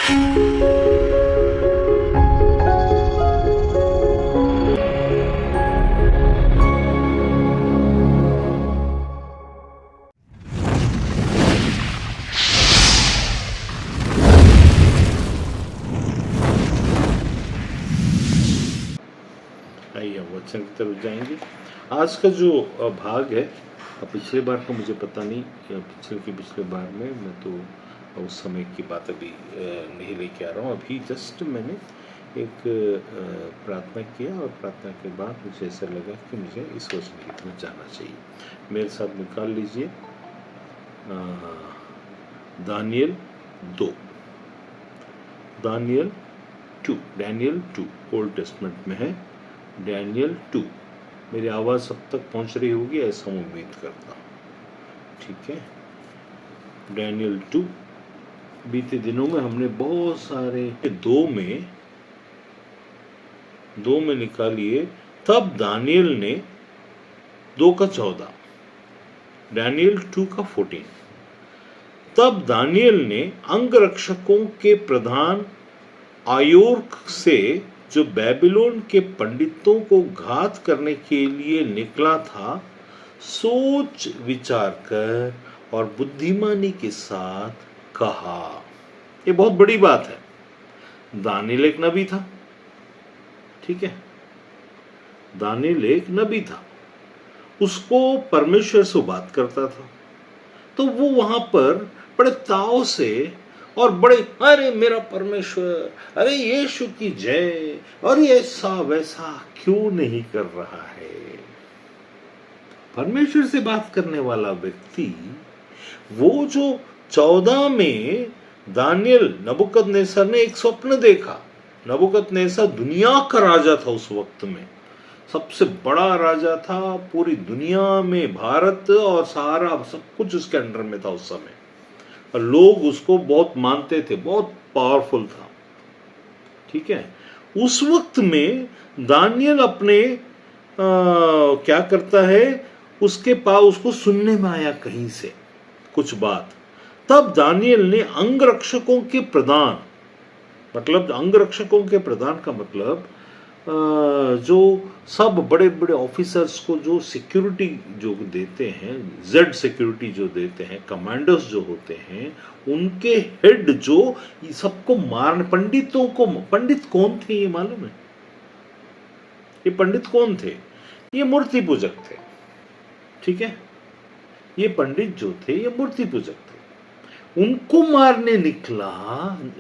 आइए वचन की तरफ जाएंगे। आज का जो भाग है, पिछले बार का मुझे पता नहीं, पिछले बार में मैं तो उस समय की बात अभी नहीं लेके आ रहा हूँ। अभी जस्ट मैंने एक प्रार्थना किया और प्रार्थना के बाद मुझे ऐसा लगा कि मुझे इस वचन की तरफ जाना चाहिए। मेरे साथ निकाल लीजिए दानियल 2, डैनियल 2 ओल्ड टेस्टमेंट में है। डैनियल 2, मेरी आवाज़ अब तक पहुंच रही होगी ऐसा मैं उम्मीद करता हूँ। ठीक है, डैनियल 2। बीते दिनों में हमने बहुत सारे दो में निकालिए। तब दानियल ने 2 का 14, डैनियल 2 का 14। तब दानियल ने अंगरक्षकों के प्रधान आयोर्क से, जो बेबीलोन के पंडितों को घात करने के लिए निकला था, सोच विचार कर और बुद्धिमानी के साथ कहा। ये बहुत बड़ी बात है। दानियल एक नबी था, ठीक है, दानियल एक नबी था, उसको परमेश्वर से बात करता था। तो वो वहां पर बड़े ताव से और बड़े, अरे मेरा परमेश्वर, अरे यीशु की जय, और ऐसा वैसा क्यों नहीं कर रहा है। परमेश्वर से बात करने वाला व्यक्ति, वो जो 14 में दानियल नबूकदनेस्सर ने एक स्वप्न देखा। नबूकदनेस्सर दुनिया का राजा था, उस वक्त में सबसे बड़ा राजा था पूरी दुनिया में। भारत और सारा सब कुछ उसके अंडर में था उस समय, और लोग उसको बहुत मानते थे, बहुत पावरफुल था। ठीक है, उस वक्त में दानियल अपने क्या करता है, उसके पास उसको सुनने में आया कहीं से कुछ बात। तब दानियल ने अंगरक्षकों के प्रधान, मतलब अंगरक्षकों के प्रधान का मतलब जो सब बड़े बड़े ऑफिसर्स को जो सिक्योरिटी जो देते हैं, जेड सिक्योरिटी जो देते हैं, कमांडर्स जो होते हैं, उनके हेड जो सबको मारने, पंडितों को, पंडित कौन थे ये मालूम है? ये पंडित कौन थे? ये मूर्ति पूजक थे। ठीक है, ये पंडित जो थे ये मूर्ति पूजक थे। उनको मारने निकला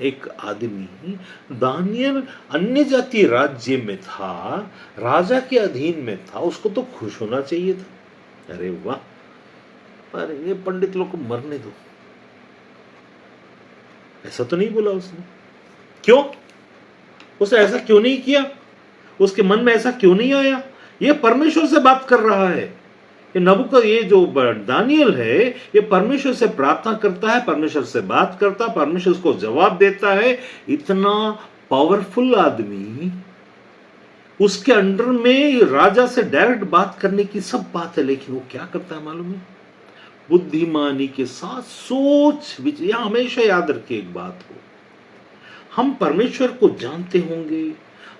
एक आदमी। दानियल अन्य जातीय राज्य में था, राजा के अधीन में था, उसको तो खुश होना चाहिए था। अरे वाह, पर ये पंडित लोग को मरने दो, ऐसा तो नहीं बोला उसने। क्यों? उसने ऐसा क्यों नहीं किया? उसके मन में ऐसा क्यों नहीं आया? ये परमेश्वर से बात कर रहा है। ये जो दानियल है, ये परमेश्वर से प्रार्थना करता है, परमेश्वर से बात करता है, परमेश्वर को जवाब देता है। इतना पावरफुल आदमी, उसके अंडर में राजा से डायरेक्ट बात करने की सब बात है, लेकिन वो क्या करता है मालूम है? बुद्धिमानी के साथ सोच विचार। हमेशा याद रखिए एक बात को, हम परमेश्वर को जानते होंगे,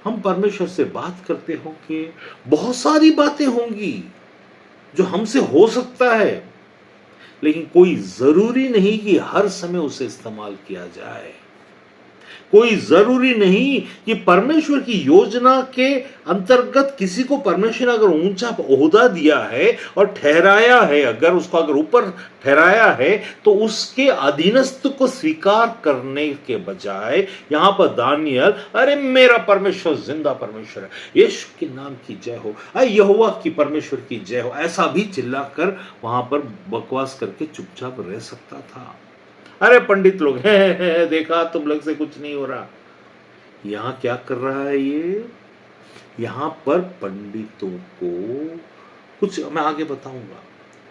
हम परमेश्वर से बात करते होंगे, बहुत सारी बातें होंगी जो हमसे हो सकता है, लेकिन कोई जरूरी नहीं कि हर समय उसे इस्तेमाल किया जाए। कोई जरूरी नहीं कि परमेश्वर की योजना के अंतर्गत किसी को परमेश्वर अगर ऊंचा ओहदा दिया है और ठहराया है, अगर उसको अगर ऊपर ठहराया है, तो उसके अधीनस्थ को स्वीकार करने के बजाय यहां पर दानियल, अरे मेरा परमेश्वर जिंदा परमेश्वर है, यीशु के नाम की जय हो, यहोवा की परमेश्वर की जय हो, ऐसा भी चिल्लाकर वहां पर बकवास करके चुपचाप रह सकता था। अरे पंडित लोग हैं, देखा तुम लोग से कुछ नहीं हो रहा। यहां क्या कर रहा है ये? यहां पर पंडितों को कुछ मैं आगे बताऊंगा,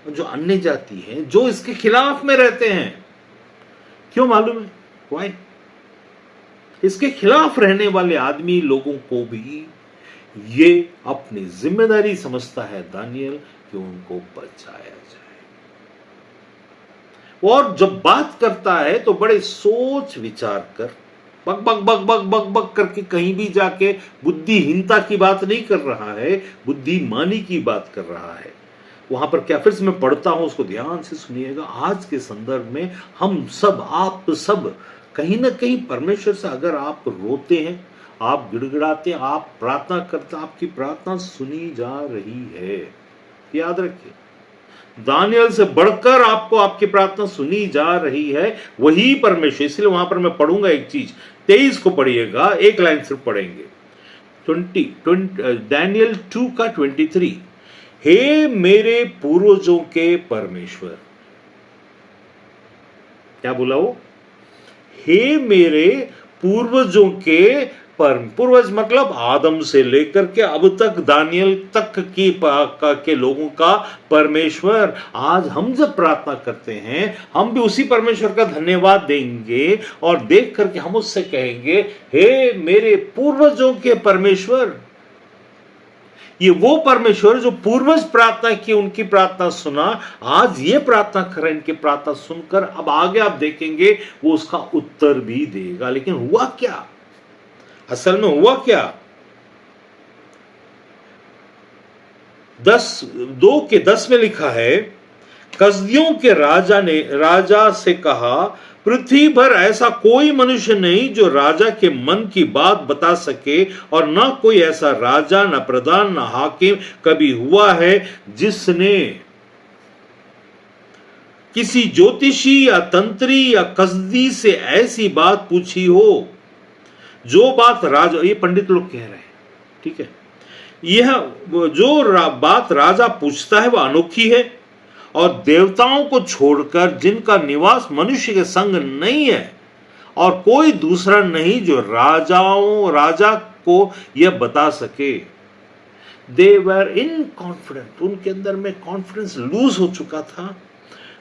जो अन्य जाति हैं, जो इसके खिलाफ में रहते हैं। क्यों मालूम है? वाई? इसके खिलाफ रहने वाले आदमी लोगों को भी ये अपनी जिम्मेदारी समझता है दानियल कि उनको बचाया जाए। और जब बात करता है तो बड़े सोच विचार कर बक बक बक बक बक बक करके कहीं भी जाके बुद्धिहीनता की बात नहीं कर रहा है, बुद्धिमानी की बात कर रहा है। वहां पर क्या, फिर से मैं पढ़ता हूं, उसको ध्यान से सुनिएगा। आज के संदर्भ में हम सब, आप सब कहीं ना कहीं परमेश्वर से अगर आप रोते हैं, आप गिड़गिड़ाते हैं, आप प्रार्थना करते हैं, आपकी प्रार्थना सुनी जा रही है। याद रखिए, दानियल से बढ़कर आपको आपकी प्रार्थना सुनी जा रही है, वही परमेश्वर। इसलिए वहां पर मैं पढ़ूंगा एक चीज, 23 को पढ़िएगा, एक लाइन सिर्फ पढ़ेंगे। 20 दानियल 2 का 23, हे मेरे पूर्वजों के परमेश्वर। क्या बोला वो? हे मेरे पूर्वजों के पूर्वज मतलब आदम से लेकर के अब तक दानियल तक के लोगों का परमेश्वर। आज हम जब प्रार्थना करते हैं, हम भी उसी परमेश्वर का धन्यवाद देंगे और देख करके हम उससे कहेंगे, हे मेरे पूर्वजों के परमेश्वर। ये वो परमेश्वर जो पूर्वज प्रार्थना की, उनकी प्रार्थना सुना, आज ये प्रार्थना कर रहे हैं, इनकी प्रार्थना सुनकर अब आगे आप देखेंगे वो उसका उत्तर भी देगा। लेकिन हुआ क्या, असल में हुआ क्या? 2:10 में लिखा है, कसदियों के राजा से कहा, पृथ्वी पर ऐसा कोई मनुष्य नहीं जो राजा के मन की बात बता सके, और न कोई ऐसा राजा, न प्रधान, न हाकिम कभी हुआ है जिसने किसी ज्योतिषी या तंत्री या कसदी से ऐसी बात पूछी हो जो बात राजा, ये पंडित लोग कह रहे हैं, ठीक है, यह जो बात राजा पूछता है वह अनोखी है, और देवताओं को छोड़कर जिनका निवास मनुष्य के संग नहीं है, और कोई दूसरा नहीं जो राजा को यह बता सके। दे वर इन कॉन्फिडेंट, उनके अंदर में कॉन्फिडेंस लूज हो चुका था।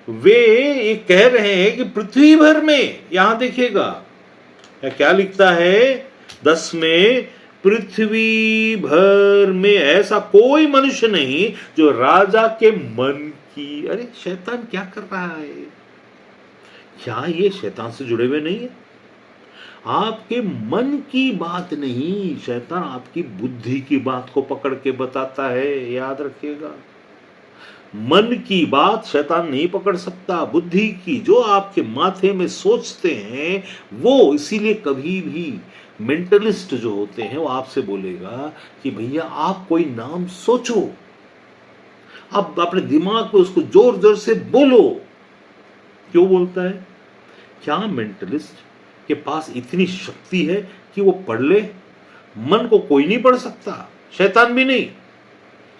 वे ये कह रहे हैं कि पृथ्वी भर में, यहां देखिएगा क्या लिखता है 10 में, पृथ्वी भर में ऐसा कोई मनुष्य नहीं जो राजा के मन की। अरे शैतान क्या कर रहा है? क्या ये शैतान से जुड़े हुए नहीं है? आपके मन की बात नहीं, शैतान आपकी बुद्धि की बात को पकड़ के बताता है, याद रखिएगा। मन की बात शैतान नहीं पकड़ सकता, बुद्धि की, जो आपके माथे में सोचते हैं वो। इसीलिए कभी भी मेंटलिस्ट जो होते हैं वो आपसे बोलेगा कि भैया आप कोई नाम सोचो, आप अपने दिमाग पे उसको जोर जोर से बोलो। क्यों बोलता है? क्या मेंटलिस्ट के पास इतनी शक्ति है कि वो पढ़ ले? मन को कोई नहीं पढ़ सकता, शैतान भी नहीं।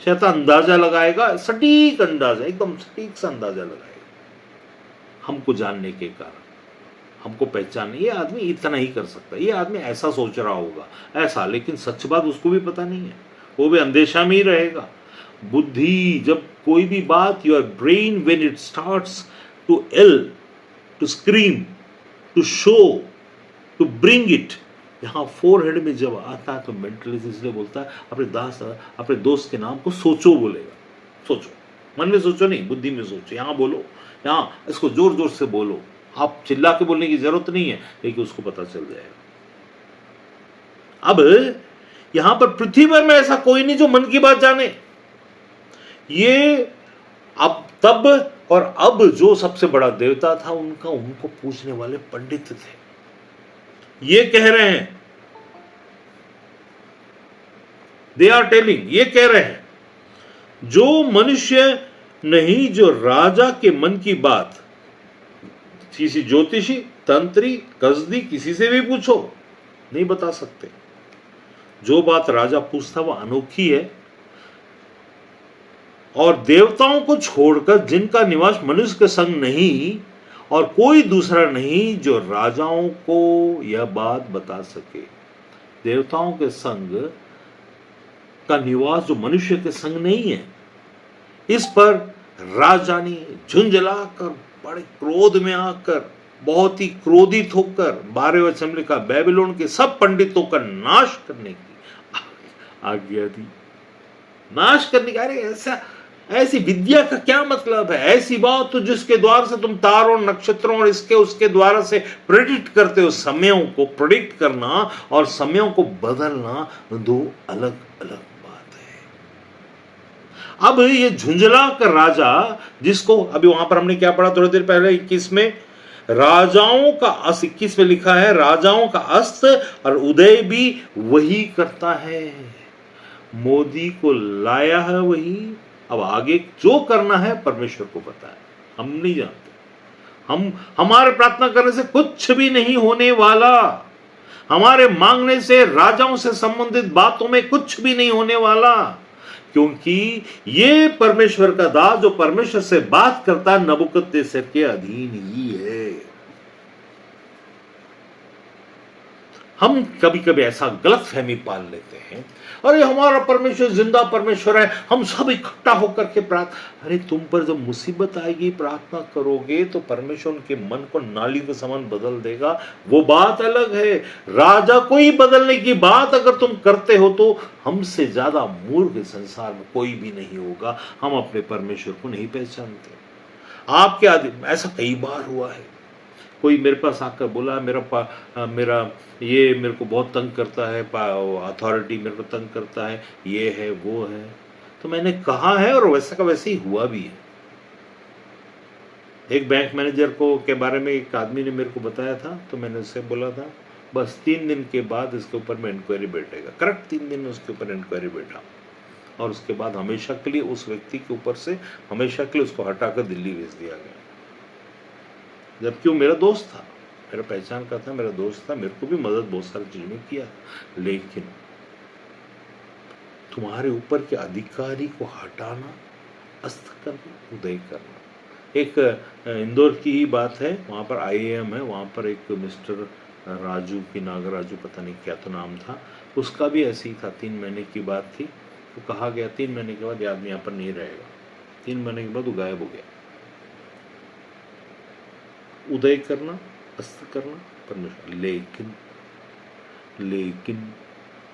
शैतान अंदाजा लगाएगा, सटीक अंदाजा, एकदम सटीक सा अंदाजा लगाएगा हमको जानने के कारण, हमको पहचानने। ये आदमी इतना ही कर सकता है, ये आदमी ऐसा सोच रहा होगा, ऐसा। लेकिन सच बात उसको भी पता नहीं है, वो भी अंदेशा में ही रहेगा। बुद्धि, जब कोई भी बात, your brain when it starts to yell, to scream, to show, to bring it, यहाँ फोरहेड में जब आता है तो मेंटलिस्ट इसलिए बोलता है अपने दोस्त के नाम को सोचो, बोलेगा। सोचो, मन में सोचो नहीं, बुद्धि में सोचो। यहाँ बोलो, यहाँ इसको जोर जोर से बोलो। आप चिल्ला के बोलने की जरूरत नहीं है, लेकिन उसको पता चल जाएगा। अब यहां पर पृथ्वी भर में ऐसा कोई नहीं जो मन की बात जाने। ये अब तब और अब जो सबसे बड़ा देवता था उनको पूछने वाले पंडित थे। ये कह रहे हैं, दे आर टेलिंग, ये कह रहे हैं, जो मनुष्य नहीं जो राजा के मन की बात किसी ज्योतिषी, तंत्री, कसदी, किसी से भी पूछो, नहीं बता सकते। जो बात राजा पूछता वह अनोखी है, और देवताओं को छोड़कर जिनका निवास मनुष्य के संग नहीं, और कोई दूसरा नहीं जो राजाओं को यह बात बता सके। देवताओं के संग का निवास जो मनुष्य के संग नहीं है, इस पर राजा ने झुंझलाकर, बड़े क्रोध में आकर, बहुत ही क्रोधित होकर 12वें वचन में लिखा, बेबीलोन के सब पंडितों का नाश करने की आज्ञा दी। नाश करने की, अरे ऐसा ऐसी विद्या का क्या मतलब है? ऐसी बात तो जिसके द्वार से तुम तारों नक्षत्रों और इसके उसके द्वारा से प्रेडिक्ट करते हो। समयों को प्रेडिक्ट करना और समयों को बदलना दो अलग अलग बात है। अब ये झुंझला का राजा, जिसको अभी वहां पर हमने क्या पढ़ा थोड़ी देर पहले 21 में, राजाओं का अस्त 21 में लिखा है, राजाओं का अस्त और उदय भी वही करता है। मोदी को लाया है वही, अब आगे जो करना है परमेश्वर को पता है, हम नहीं जानते। हम हमारे प्रार्थना करने से कुछ भी नहीं होने वाला, हमारे मांगने से राजाओं से संबंधित बातों में कुछ भी नहीं होने वाला, क्योंकि ये परमेश्वर का दास जो परमेश्वर से बात करता है नबूकदनेस्सर के अधीन ही है। हम कभी कभी ऐसा गलत फहमी पाल लेते हैं, अरे हमारा परमेश्वर जिंदा परमेश्वर है, हम सब इकट्ठा होकर के प्रार्थना। अरे तुम पर जब मुसीबत आएगी प्रार्थना करोगे तो परमेश्वर उनके मन को नाली के समान बदल देगा, वो बात अलग है। राजा को ही बदलने की बात अगर तुम करते हो तो हमसे ज्यादा मूर्ख संसार में कोई भी नहीं होगा। हम अपने परमेश्वर को नहीं पहचानते। आपके आदि ऐसा कई बार हुआ है, कोई मेरे पास आकर बोला मेरा ये मेरे को बहुत तंग करता है, अथॉरिटी मेरे को तंग करता है, ये है वो है। तो मैंने कहा है और वैसा का वैसे ही हुआ भी है। एक बैंक मैनेजर को के बारे में एक आदमी ने मेरे को बताया था, तो मैंने उससे बोला था बस 3 दिन के बाद इसके ऊपर में इंक्वायरी बैठेगा। करेक्ट 3 दिन में उसके ऊपर इंक्वायरी बैठा और उसके बाद हमेशा के लिए उस व्यक्ति के ऊपर से हमेशा के लिए उसको हटाकर दिल्ली भेज दिया गया। जबकि वो मेरा दोस्त था, मेरा पहचान का था, मेरा दोस्त था, मेरे को भी मदद बहुत सारी चीज़ों में किया। लेकिन तुम्हारे ऊपर के अधिकारी को हटाना, अस्त करना, उदय करना। एक इंदौर की ही बात है, वहाँ पर IIM है, वहाँ पर एक मिस्टर राजू की नागराजू पता नहीं क्या तो नाम था, उसका भी ऐसे ही था। 3 महीने की बात थी, तो कहा गया 3 महीने के बाद ये आदमी यहाँ पर नहीं रहेगा। 3 महीने के बाद वो गायब हो गया। उदय करना, अस्त करना परमेश्वर। लेकिन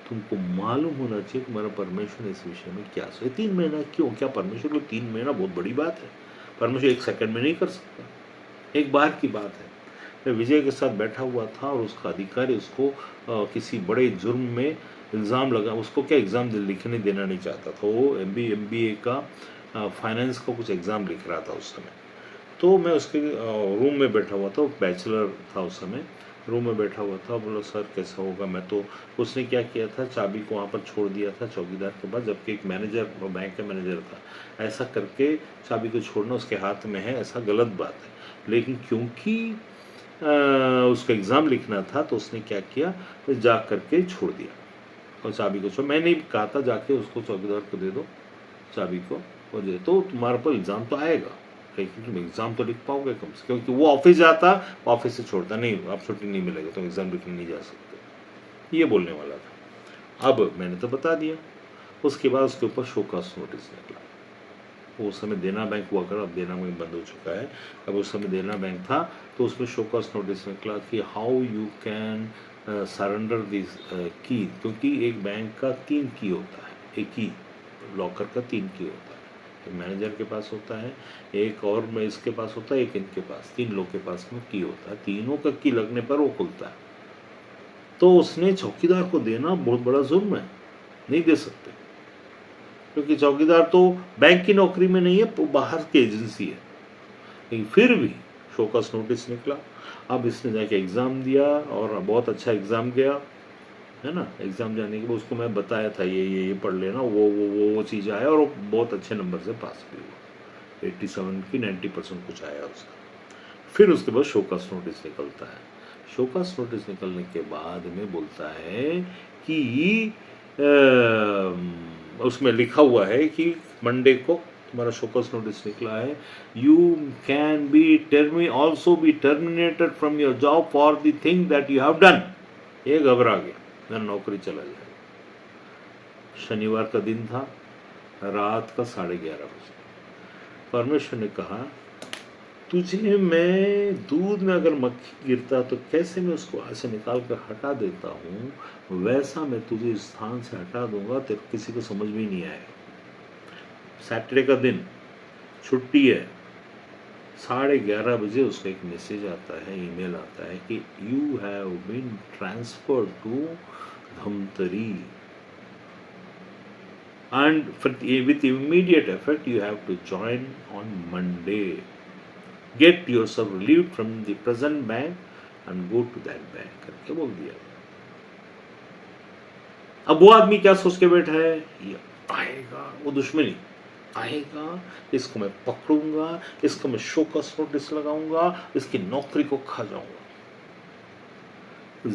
तुमको मालूम होना चाहिए तुम्हारा परमेश्वर इस विषय में क्या सोचे। 3 महीना क्यों? क्या परमेश्वर को 3 महीना बहुत बड़ी बात है? परमेश्वर 1 सेकंड में नहीं कर सकता। एक बार की बात है, मैं विजय के साथ बैठा हुआ था और उसका अधिकारी उसको किसी बड़े जुर्म में इल्ज़ाम लगा। उसको क्या एग्ज़ाम लिखने देना नहीं चाहता था, वो MBA का फाइनेंस का कुछ एग्ज़ाम लिख रहा था उस समय। तो मैं उसके रूम में बैठा हुआ था, बैचलर था उस समय, रूम में बैठा हुआ था। बोला सर कैसा होगा? मैं तो उसने क्या किया था, चाबी को वहाँ पर छोड़ दिया था चौकीदार के पास, जबकि एक मैनेजर, बैंक का मैनेजर था। ऐसा करके चाबी को छोड़ना उसके हाथ में है, ऐसा गलत बात है। लेकिन क्योंकि उसका एग्ज़ाम लिखना था तो उसने क्या किया, तो जा करके छोड़ दिया और चाबी को छोड़। मैंने कहा था जाके उसको चौकीदार को दे दो चाबी को, और दे तो तुम्हारे पर एग्ज़ाम तो आएगा, लेकिन तुम एग्ज़ाम तो लिख पाओगे कम से, क्योंकि वो ऑफिस जाता, ऑफिस से छोड़ता नहीं, अब छुट्टी नहीं मिलेगी, तुम एग्ज़ाम लिखने नहीं जा सकते, ये बोलने वाला था। अब मैंने तो बता दिया। उसके बाद उसके ऊपर शोकॉज नोटिस निकला। वो उस समय देना बैंक हुआ कर, अब देना बैंक बंद हो चुका है, अब उस समय देना बैंक था, तो उसमें शोकॉज नोटिस निकला कि how you can surrender this की, क्योंकि एक बैंक का 3 की होता है, एक ही लॉकर का 3 की होता है। एक मैनेजर के पास होता है, एक और में इसके पास होता है, एक इनके पास, 3 लोग के पास में की होता है। तीनों का की लगने पर वो खुलता है। तो उसने चौकीदार को देना बहुत बड़ा जुर्म है, नहीं दे सकते, क्योंकि चौकीदार तो बैंक की नौकरी में नहीं है, वो बाहर की एजेंसी है। लेकिन फिर भी शोकॉज नोटिस निकला। अब इसने जाके एग्ज़ाम दिया और बहुत अच्छा एग्ज़ाम गया, है ना। एग्ज़ाम जाने के बाद उसको मैं बताया था ये पढ़ लेना, वो चीज़ आया और वो बहुत अच्छे नंबर से पास भी हुआ, 87 की 90% कुछ आया उसका। फिर उसके बाद शोकॉज नोटिस निकलता है। शोकॉज नोटिस निकलने के बाद में बोलता है कि उसमें लिखा हुआ है कि मंडे को तुम्हारा शोकॉज नोटिस निकला है, you can be also be terminated from your job for the thing that you have done. ये घबरा गया, मेरा नौकरी चला जाए। शनिवार का दिन था, रात का 11:30 बजे। परमेश्वर ने कहा तुझे मैं दूध में अगर मक्खी गिरता तो कैसे मैं उसको ऐसे निकाल कर हटा देता हूँ, वैसा मैं तुझे इस स्थान से हटा दूंगा, तेरे किसी को समझ में नहीं आएगा। सैटरडे का दिन, छुट्टी है, 11:30 बजे उसका एक मैसेज आता है, ईमेल आता है कि you have been transferred to Dhamtari and with immediate effect you have to join on Monday. Get yourself relieved from the present bank and go to that bank करके बोल दिया। अब वो आदमी क्या सोच के बैठा है, ये आएगा, वो दुश्मनी आएगा, इसको मैं पकड़ूंगा, इसको मैं शोकस नोटिस लगाऊंगा, इसकी नौकरी को खा जाऊंगा।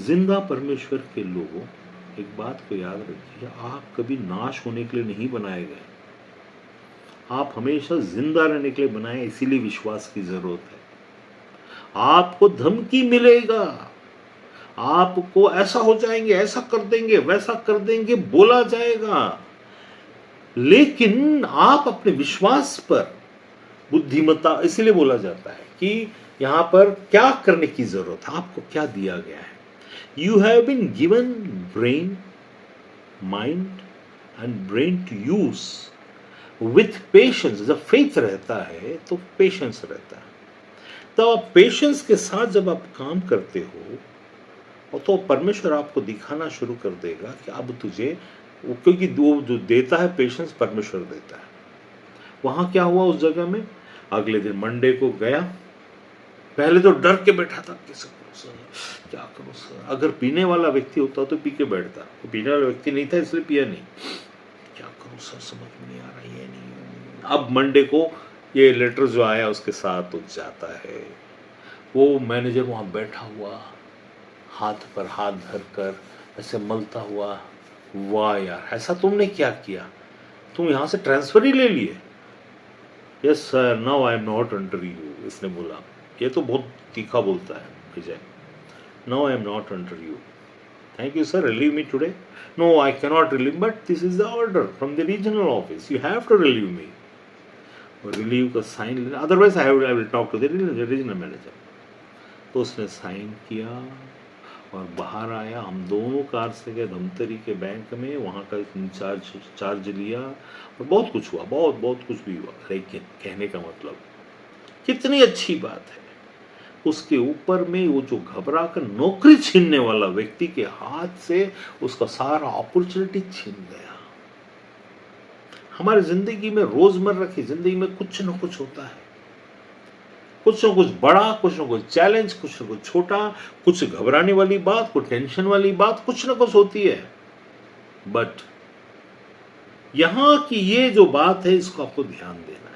जिंदा परमेश्वर के लोगों, एक बात को याद रखिए, आप कभी नाश होने के लिए नहीं बनाए गए, आप हमेशा जिंदा रहने के लिए बनाए, इसीलिए विश्वास की जरूरत है। आपको धमकी मिलेगा, आपको ऐसा हो जाएंगे, ऐसा कर देंगे, वैसा कर देंगे, बोला जाएगा, लेकिन आप अपने विश्वास पर बुद्धिमत्ता, इसीलिए बोला जाता है कि यहां पर क्या करने की जरूरत है, आपको क्या दिया गया है। You have been given brain, mind and brain to use with patience. जब faith रहता है तो patience रहता है। तो आप patience के साथ जब आप काम करते हो तो परमेश्वर आपको दिखाना शुरू कर देगा कि अब तुझे, क्योंकि वो जो देता है patience परमेश्वर देता है। वहां क्या हुआ उस जगह में, अगले दिन मंडे को गया, पहले तो डर के बैठा था, कैसे क्या करूं सर, अगर पीने वाला व्यक्ति होता तो पी के बैठता, वो पीने वाला व्यक्ति नहीं था इसलिए पिया नहीं, क्या करूं सर, समझ में नहीं आ रहा, ये नहीं। अब मंडे को ये लेटर जो आया उसके साथ तो जाता है, वो मैनेजर वहां बैठा हुआ, हाथ पर हाथ धरकर ऐसे मलता हुआ, वाह यार ऐसा तुमने क्या किया, तुम यहां से ट्रांसफर ही ले लिए। Yes sir, now I am not under you, इसने बोला, ये तो बहुत तीखा बोलता है विजय, now I am not under you, thank you sir, relieve me today, no I cannot relieve, but this is the order from the regional office, you have to relieve me, relieve का sign, otherwise I will talk to the regional manager। तो उसने sign किया और बाहर आया, हम दोनों car से गए धमतरी के बैंक में, वहाँ का चार्ज लिया और बहुत कुछ हुआ, बहुत कुछ भी हुआ, लेकिन कहने का मतलब कितनी अच्छी बात है, उसके ऊपर में वो जो घबरा कर नौकरी छीनने वाला व्यक्ति के हाथ से उसका सारा अपॉर्चुनिटी छीन गया। हमारी जिंदगी में, रोजमर्रा की जिंदगी में कुछ न कुछ होता है, कुछ न कुछ बड़ा, कुछ न कुछ चैलेंज, कुछ न कुछ छोटा, कुछ घबराने वाली बात, कुछ टेंशन वाली बात, कुछ न कुछ होती है। बट यहां की ये जो बात है इसको आपको ध्यान देना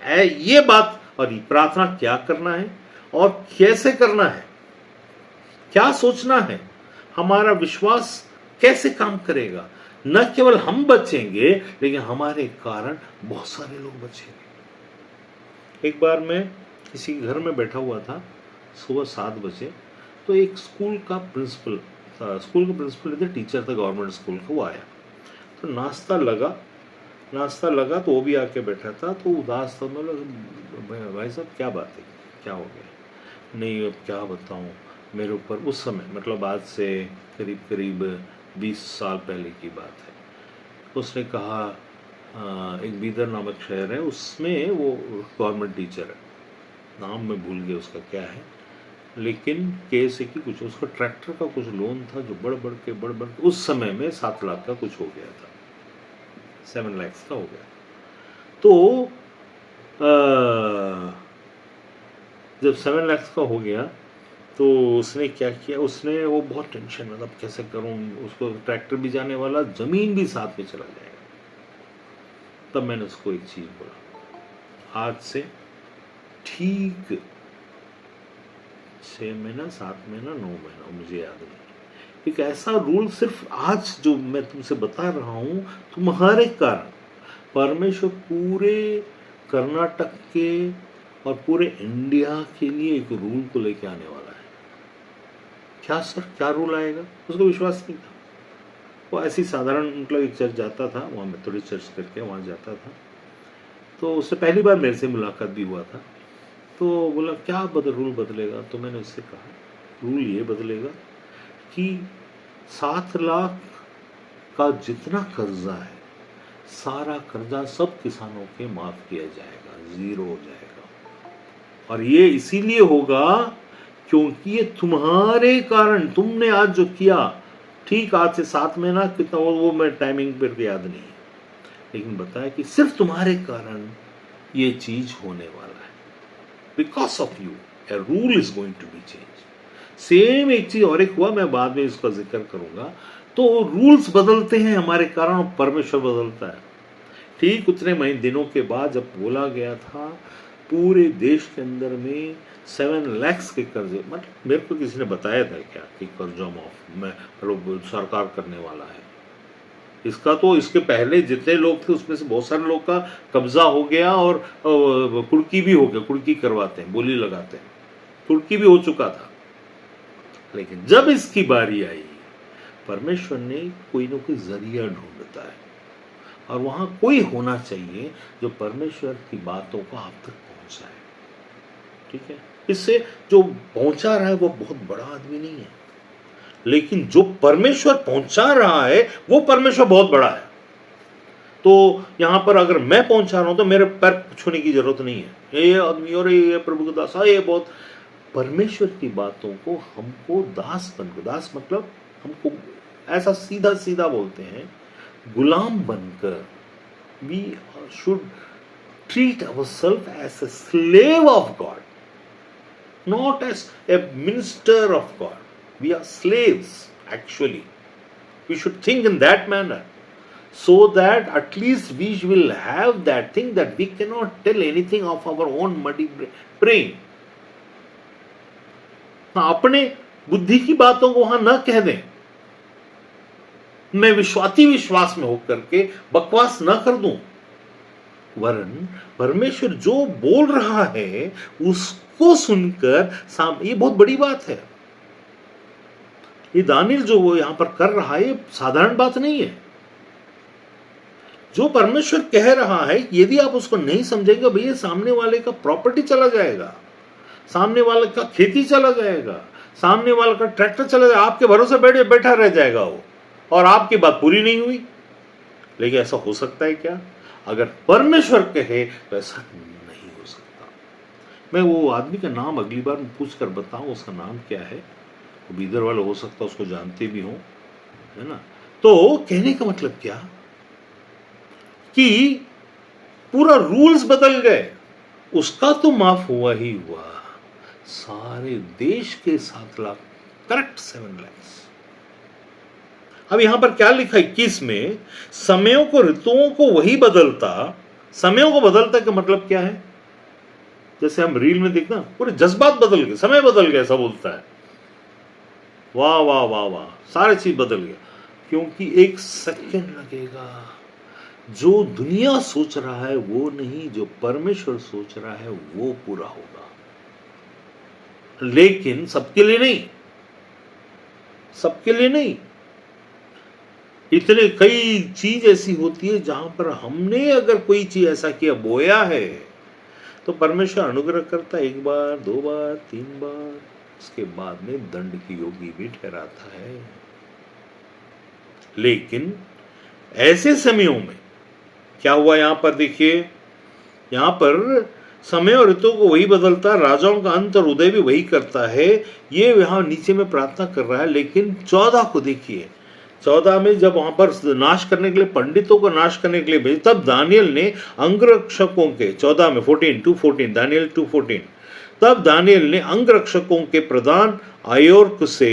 है, ये बात, और ये प्रार्थना क्या करना है और कैसे करना है, क्या सोचना है, हमारा विश्वास कैसे काम करेगा। न केवल हम बचेंगे लेकिन हमारे कारण बहुत सारे लोग बचेंगे। एक बार मैं किसी घर में बैठा हुआ था, सुबह 7 बजे, तो एक स्कूल का प्रिंसिपल था, स्कूल का प्रिंसिपल थे, टीचर था गवर्नमेंट स्कूल का, वो आया, तो नाश्ता लगा तो वो भी आके बैठा था, तो उदास था, मतलब भाई साहब क्या बात है, क्या हो गया। नहीं अब क्या बताऊं, मेरे ऊपर उस समय, मतलब आज से करीब 20 साल पहले की बात है, उसने कहा एक बीदर नामक शहर है, उसमें वो गवर्नमेंट टीचर है, नाम मैं भूल गया उसका क्या है, लेकिन केस है कि कुछ उसका ट्रैक्टर का कुछ लोन था जो बढ़ के उस समय में 7 लाख का कुछ हो गया था, 7 लाख का हो गया। तो जब 7 लाख का हो गया तो उसने क्या किया, उसने, वो बहुत टेंशन, मतलब कैसे करूं, उसको ट्रैक्टर भी जाने वाला, जमीन भी साथ में चला जाएगा। तब मैंने उसको एक चीज बोला, आज से ठीक 6 महीना 7 महीना 9 महीना मुझे याद नहीं, एक ऐसा रूल सिर्फ आज जो मैं तुमसे बता रहा हूं तुम्हारे कारण परमेश्वर पूरे कर्नाटक के और पूरे इंडिया के लिए एक रूल को लेके आने वाला है। क्या सर, क्या रूल आएगा, उसको विश्वास नहीं था। वो ऐसी साधारण, मतलब एक चर्च जाता था, वहाँ मेथोडिस्ट चर्च करके वहाँ जाता था, तो उससे पहली बार मेरे से मुलाकात भी हुआ था, तो बोला क्या रूल बदलेगा, तो मैंने उससे कहा रूल ये बदलेगा कि 7 लाख का जितना कर्जा है सारा कर्जा सब किसानों के माफ किया जाएगा, जीरो हो जाएगा। और ये इसीलिए होगा क्योंकि ये तुम्हारे कारण, तुमने आज जो किया, ठीक आज से 7 महीना कितना वो मैं टाइमिंग पर याद नहीं है, लेकिन बताया कि सिर्फ तुम्हारे कारण ये चीज होने वाला है। Because of you a rule is going to be change. Same एक चीज और एक हुआ, मैं बाद में इसका जिक्र करूंगा। तो रूल्स बदलते हैं हमारे कारण और परमेश्वर बदलता है। ठीक उतने महीने दिनों के बाद जब बोला गया था पूरे देश के अंदर में 7 लाख के कर्जे, मतलब मेरे को किसी ने बताया था क्या कि कर्जा माफ में सरकार करने वाला है इसका। तो इसके पहले जितने लोग थे उसमें से बहुत सारे लोग का कब्जा हो गया और कुर्की भी हो गया, कुर्की करवाते हैं, बोली लगाते हैं, कुर्की भी हो चुका था। लेकिन जब इसकी बारी आई, परमेश्वर ने कोई ना कोई जरिया ढूंढता है, और वहां कोई होना चाहिए जो परमेश्वर की बातों को आप तक पहुंचाए। ठीक है, इससे जो पहुंचा रहा है वो बहुत बड़ा आदमी नहीं है, लेकिन जो परमेश्वर पहुंचा रहा है वो परमेश्वर बहुत बड़ा है। तो यहां पर अगर मैं पहुंचा रहा हूं तो मेरे पैर छूने की जरूरत नहीं है। ये आदमी और ये प्रभु का दास, ये बहुत, परमेश्वर की बातों को हमको दास बनकर, दास मतलब हमको ऐसा सीधा सीधा बोलते हैं, गुलाम बनकर, we should treat ourself as a slave of God, not as a minister of God. We are slaves, actually. We should think in that manner, so that at least we will have that thing that we cannot tell anything of our own muddy brain. अपने बुद्धि की बातों को वहां न कह दें, मैं विश्वास में होकर के बकवास न कर दूं, वरन परमेश्वर जो बोल रहा है उसको सुनकर ये बहुत बड़ी बात है। ये दानियल जो वो यहां पर कर रहा है, ये साधारण बात नहीं है। जो परमेश्वर कह रहा है, यदि आप उसको नहीं समझेंगे, भैया सामने वाले का प्रॉपर्टी चला जाएगा, सामने वाले का खेती चला जाएगा, सामने वाले का ट्रैक्टर चला जाएगा, आपके भरोसे बैठा रह जाएगा वो, और आपकी बात पूरी नहीं हुई। लेकिन ऐसा हो सकता है क्या? अगर परमेश्वर कहे तो ऐसा नहीं हो सकता। मैं वो आदमी का नाम अगली बार पूछ कर बताऊं, उसका नाम क्या है, वो बीदर वाला हो सकता है, उसको जानते भी हो, है ना। तो कहने का मतलब क्या कि पूरा रूल्स बदल गए, उसका तो माफ हुआ ही हुआ, सारे देश के 7 लाख, करेक्ट 7 लाख। अब यहां पर क्या लिखा 21 में, समयों को, ऋतुओं को वही बदलता। समयों को बदलता का मतलब क्या है? जैसे हम रील में देखना, पूरे जज्बात बदल गए, समय बदल गया, ऐसा बोलता है। वाह वाह वाह वाह, सारी चीज बदल गया, क्योंकि 1 सेकंड लगेगा। जो दुनिया सोच रहा है वो नहीं, जो परमेश्वर सोच रहा है वो पूरा होगा। लेकिन सबके लिए नहीं, सबके लिए नहीं। इतने कई चीज ऐसी होती है जहां पर हमने अगर कोई चीज ऐसा किया, बोया है, तो परमेश्वर अनुग्रह करता है, 1 बार 2 बार 3 बार, उसके बाद में दंड की योगी भी ठहराता है। लेकिन ऐसे समयों में क्या हुआ, यहां पर देखिए, यहां पर समय और ऋतु को वही बदलता, राजाओं का अंत और उदय भी वही करता है। ये यहां नीचे में प्रार्थना कर रहा है। लेकिन 14 को देखिए, 14 में जब वहां पर नाश करने के लिए, पंडितों को नाश करने के लिए भेज, तब दानियल ने अंगरक्षकों के, 14 में 14 2:14, दानियल 2:14, तब दानियल ने अंगरक्षकों के प्रधान आयोर्क से,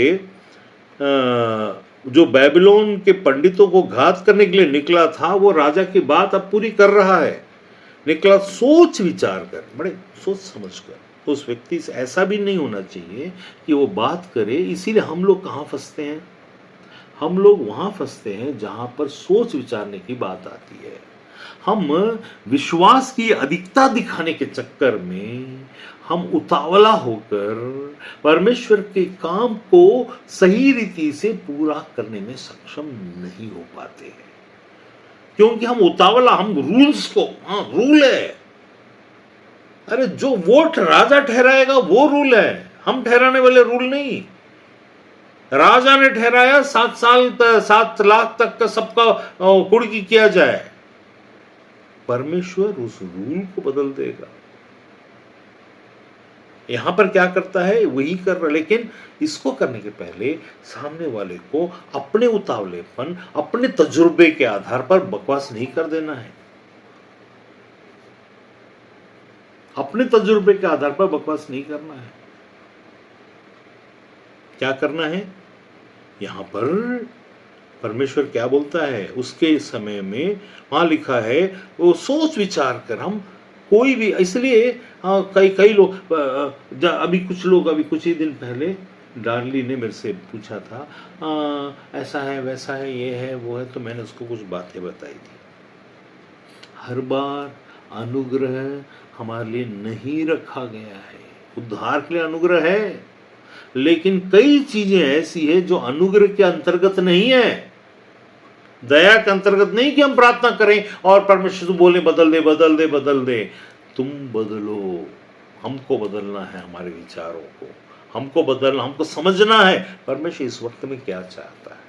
जो बेबीलोन के पंडितों को घात करने के लिए निकला था, वो राजा की बात अब पूरी कर रहा है। निकला सोच विचार कर, बड़े सोच समझ कर। उस व्यक्ति से ऐसा भी नहीं होना चाहिए कि वो बात करे। इसीलिए हम लोग कहाँ फंसते हैं? हम लोग वहां फंसते हैं जहां पर सोच विचारने की बात आती है। हम विश्वास की अधिकता दिखाने के चक्कर में हम उतावला होकर परमेश्वर के काम को सही रीति से पूरा करने में सक्षम नहीं हो पाते हैं, क्योंकि हम उतावला, हम रूल्स को, हाँ रूल है, अरे जो वोट राजा ठहराएगा वो रूल है, हम ठहराने वाले रूल नहीं। राजा ने ठहराया 7 लाख तक का सबका कुर्की किया जाए, परमेश्वर उस रूल को बदल देगा। यहां पर क्या करता है वही कर रहा, लेकिन इसको करने के पहले सामने वाले को अपने उतावलेपन, अपने तजुर्बे के आधार पर बकवास नहीं कर देना है। अपने तजुर्बे के आधार पर बकवास नहीं करना है। क्या करना है? यहां पर परमेश्वर क्या बोलता है उसके समय में, वहां लिखा है वो सोच विचार कर हम कोई भी, इसलिए कई लोग अभी कुछ ही दिन पहले डार्ली ने मेरे से पूछा था ऐसा है वैसा है ये है वो है, तो मैंने उसको कुछ बातें बताई थी। हर बार अनुग्रह हमारे लिए नहीं रखा गया है, उद्धार के लिए अनुग्रह है, लेकिन कई चीजें ऐसी है जो अनुग्रह के अंतर्गत नहीं है, दया के अंतर्गत नहीं कि हम प्रार्थना करें और परमेश्वर बोले बदल दे बदल दे बदल दे। तुम बदलो, हमको बदलना है, हमारे विचारों को हमको बदलना, हमको समझना है परमेश्वर इस वक्त में क्या चाहता है,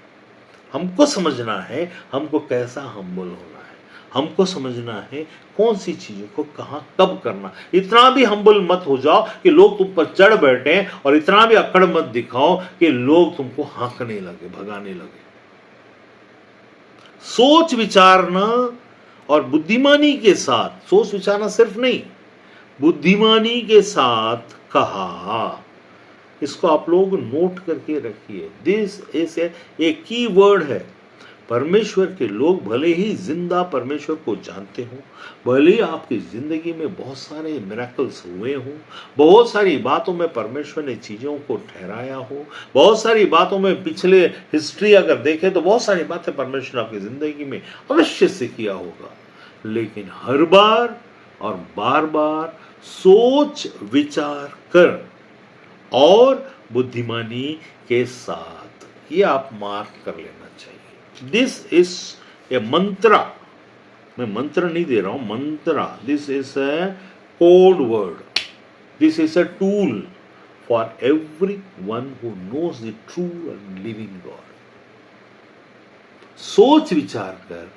हमको समझना है हमको कैसा हम्बल होना है, हमको समझना है कौन सी चीजों को कहां कब करना। इतना भी हम्बल मत हो जाओ कि लोग तुम पर चढ़ बैठे, और इतना भी अकड़ मत दिखाओ कि लोग तुमको हाँकने लगे, भगाने लगे। सोच विचारना और बुद्धिमानी के साथ, सोच विचारना सिर्फ नहीं, बुद्धिमानी के साथ कहा, इसको आप लोग नोट करके रखिए। दिस इज ए की वर्ड है। परमेश्वर के लोग भले ही जिंदा परमेश्वर को जानते हो, भले ही आपकी जिंदगी में बहुत सारे मिरेकल्स हुए हों, बहुत सारी बातों में परमेश्वर ने चीजों को ठहराया हो, बहुत सारी बातों में पिछले हिस्ट्री अगर देखें तो बहुत सारी बातें परमेश्वर आपकी जिंदगी में अवश्य से किया होगा, लेकिन हर बार और बार बार सोच विचार कर और बुद्धिमानी के साथ, ये आप मार्क कर लेना चाहिए। दिस इज ए मंत्रा, मैं मंत्र नहीं दे रहा हूं, mantra. This is a code word, this is a tool for everyone who knows the true and living God. सोच विचार कर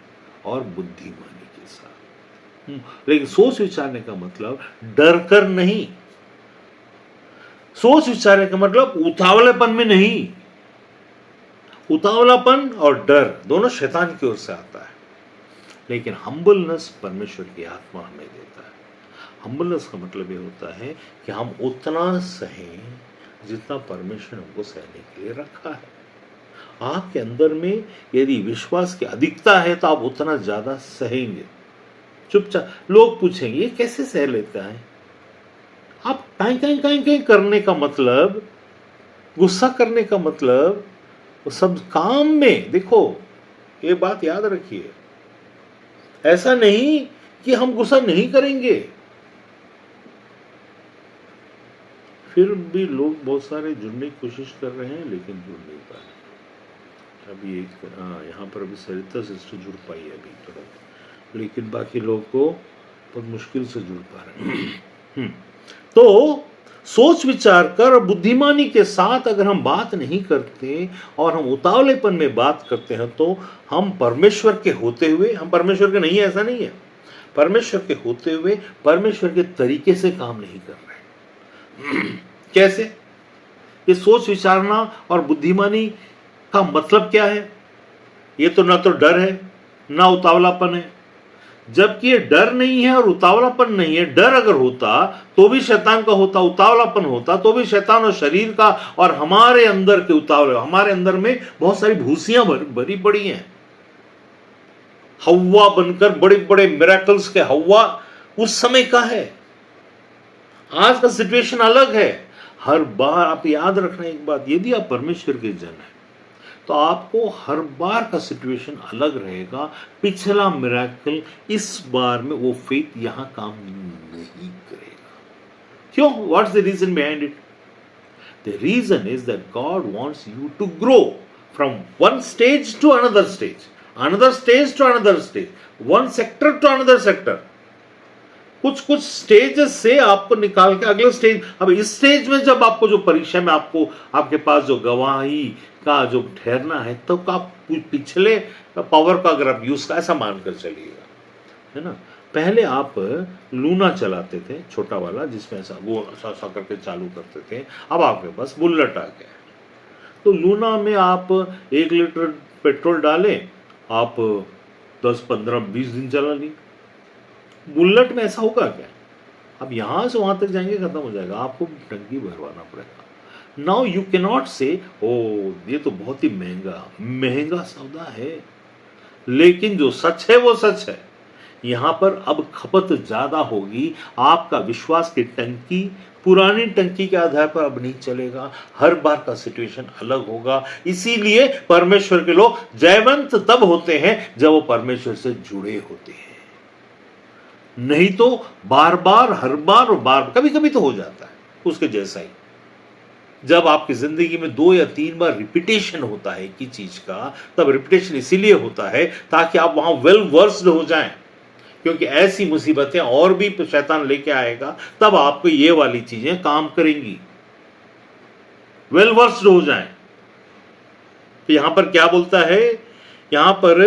और बुद्धिमानी के साथ। लेकिन सोच विचारने का मतलब डर कर नहीं, सोच विचारने का मतलब उतावलेपन में नहीं। उतावलापन और डर दोनों शैतान की ओर से आता है, लेकिन हम्बलनेस परमेश्वर की आत्मा हमें देता है। हम्बलनेस का मतलब ये होता है कि हम उतना सहें जितना परमेश्वर ने हमको सहने के लिए रखा है। आपके अंदर में यदि विश्वास की अधिकता है तो आप उतना ज्यादा सहेंगे। चुपचाप लोग पूछेंगे ये कैसे सह लेता है। आप कहीं करने का मतलब, गुस्सा करने का मतलब, वो सब काम में देखो, ये बात याद रखिए, ऐसा नहीं कि हम गुस्सा नहीं करेंगे। फिर भी लोग बहुत सारे जुड़ने की कोशिश कर रहे हैं लेकिन जुड़ नहीं पा रहे। अभी एक यहाँ पर अभी सरिता सिस्टर जुड़ पाई है अभी थोड़ा, लेकिन बाकी लोग को बहुत मुश्किल से जुड़ पा रहे हैं। तो सोच विचार कर और बुद्धिमानी के साथ अगर हम बात नहीं करते और हम उतावलेपन में बात करते हैं तो हम परमेश्वर के होते हुए, हम परमेश्वर के नहीं है ऐसा नहीं है, परमेश्वर के होते हुए परमेश्वर के तरीके से काम नहीं कर रहे। कैसे? ये सोच विचारना और बुद्धिमानी का मतलब क्या है? ये तो ना तो डर है ना उतावलापन है। जबकि ये डर नहीं है और उतावलापन नहीं है। डर अगर होता तो भी शैतान का होता, उतावलापन होता तो भी शैतान और शरीर का, और हमारे अंदर के उतावले, हमारे अंदर में बहुत सारी भूसियां भरी पड़ी हैं। हव्वा बनकर बड़े बड़े मिरेकल्स के हव्वा उस समय का है, आज का सिचुएशन अलग है। हर बार आप याद रखना एक बात, यदि आप परमेश्वर के जन हैं तो आपको हर बार का सिचुएशन अलग रहेगा। पिछला मिरेकल इस बार में वो फेथ यहां काम नहीं करेगा। क्यों? What's the reason behind it? The reason is that God wants you to grow from one stage to another stage, another stage to another stage, one sector to another sector. कुछ कुछ stages से आपको निकाल के अगले stage, अब इस stage में जब आपको जो परीक्षा में आपको आपके पास जो गवाही का जो ठहरना है तो आप पिछले पावर का अगर आप यूज का ऐसा मानकर चलिएगा, है ना। पहले आप लूना चलाते थे, छोटा वाला, जिसमें ऐसा वो ऐसा ऐसा करके चालू करते थे। अब आपके पास बुलेट आ गया। तो लूना में आप 1 लीटर पेट्रोल डालें, आप 10, 15, 20 दिन चला ली। बुलेट में ऐसा होगा क्या? अब यहाँ से वहाँ तक जाएंगे, खत्म हो जाएगा, आपको टंकी भरवाना पड़ेगा। नाउ यू कैनॉट से ओ ये तो बहुत ही महंगा महंगा सौदा है, लेकिन जो सच है वो सच है। यहाँ पर अब खपत ज्यादा होगी, आपका विश्वास की टंकी पुरानी टंकी के आधार पर अब नहीं चलेगा, हर बार का सिचुएशन अलग होगा। इसीलिए परमेश्वर के लोग जयवंत तब होते हैं जब वो परमेश्वर से जुड़े होते हैं, नहीं तो बार बार हर बार और बार कभी कभी तो हो जाता है उसके जैसा ही। जब आपकी जिंदगी में 2 या 3 बार रिपीटेशन होता है एक ही चीज का, तब रिपीटेशन इसीलिए होता है ताकि आप वहां वेल वर्स्ड हो जाएं, क्योंकि ऐसी मुसीबतें और भी शैतान लेके आएगा, तब आपको ये वाली चीजें काम करेंगी, वेल वर्स्ड हो जाएं। तो यहां पर क्या बोलता है, यहां पर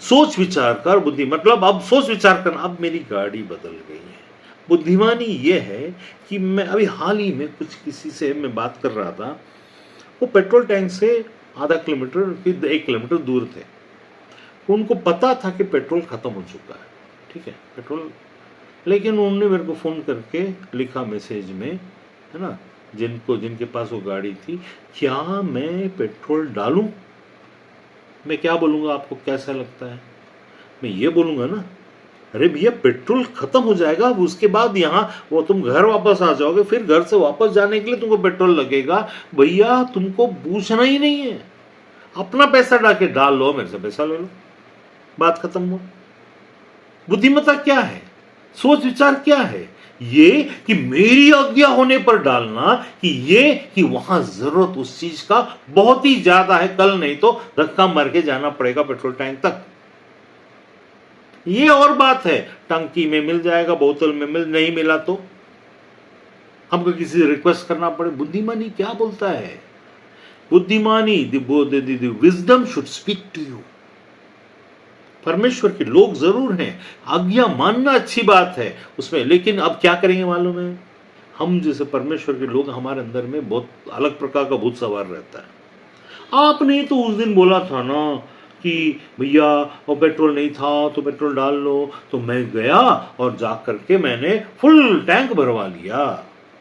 सोच विचार कर बुद्धि, मतलब अब सोच विचार करना, अब मेरी गाड़ी बदल गई है। बुद्धिमानी यह है कि मैं अभी हाल ही में कुछ किसी से मैं बात कर रहा था, वो पेट्रोल टैंक से आधा किलोमीटर कि 1 किलोमीटर दूर थे। उनको पता था कि पेट्रोल खत्म हो चुका है, ठीक है पेट्रोल, लेकिन उन्होंने मेरे को फ़ोन करके लिखा मैसेज में, है ना, जिनके पास वो गाड़ी थी, क्या मैं पेट्रोल डालूं? मैं क्या बोलूँगा, आपको कैसा लगता है? मैं ये बोलूँगा ना, अरे भैया पेट्रोल खत्म हो जाएगा, अब उसके बाद यहाँ वो तुम घर वापस आ जाओगे, फिर घर से वापस जाने के लिए तुमको पेट्रोल लगेगा। भैया तुमको पूछना ही नहीं है, अपना पैसा डाल लो, मेरे से पैसा ले लो, बात खत्म हो। बुद्धिमत्ता क्या है, सोच विचार क्या है? ये कि मेरी आज्ञा होने पर डालना, कि ये कि वहां जरूरत उस चीज का बहुत ही ज्यादा है, कल नहीं तो धक्का मार के जाना पड़ेगा पेट्रोल टैंक तक। ये और बात है, टंकी में मिल जाएगा, बोतल में नहीं मिला तो हमको किसी से रिक्वेस्ट करना पड़े। बुद्धिमानी क्या बोलता है? बुद्धिमानी wisdom should speak to you. परमेश्वर के लोग जरूर हैं, आज्ञा मानना अच्छी बात है उसमें, लेकिन अब क्या करेंगे मालूम है, हम जैसे परमेश्वर के लोग, हमारे अंदर में बहुत अलग प्रकार का भूत सवार रहता है। आपने तो उस दिन बोला था ना कि भैया वो पेट्रोल नहीं था तो पेट्रोल डाल लो, तो मैं गया और जा करके मैंने फुल टैंक भरवा लिया।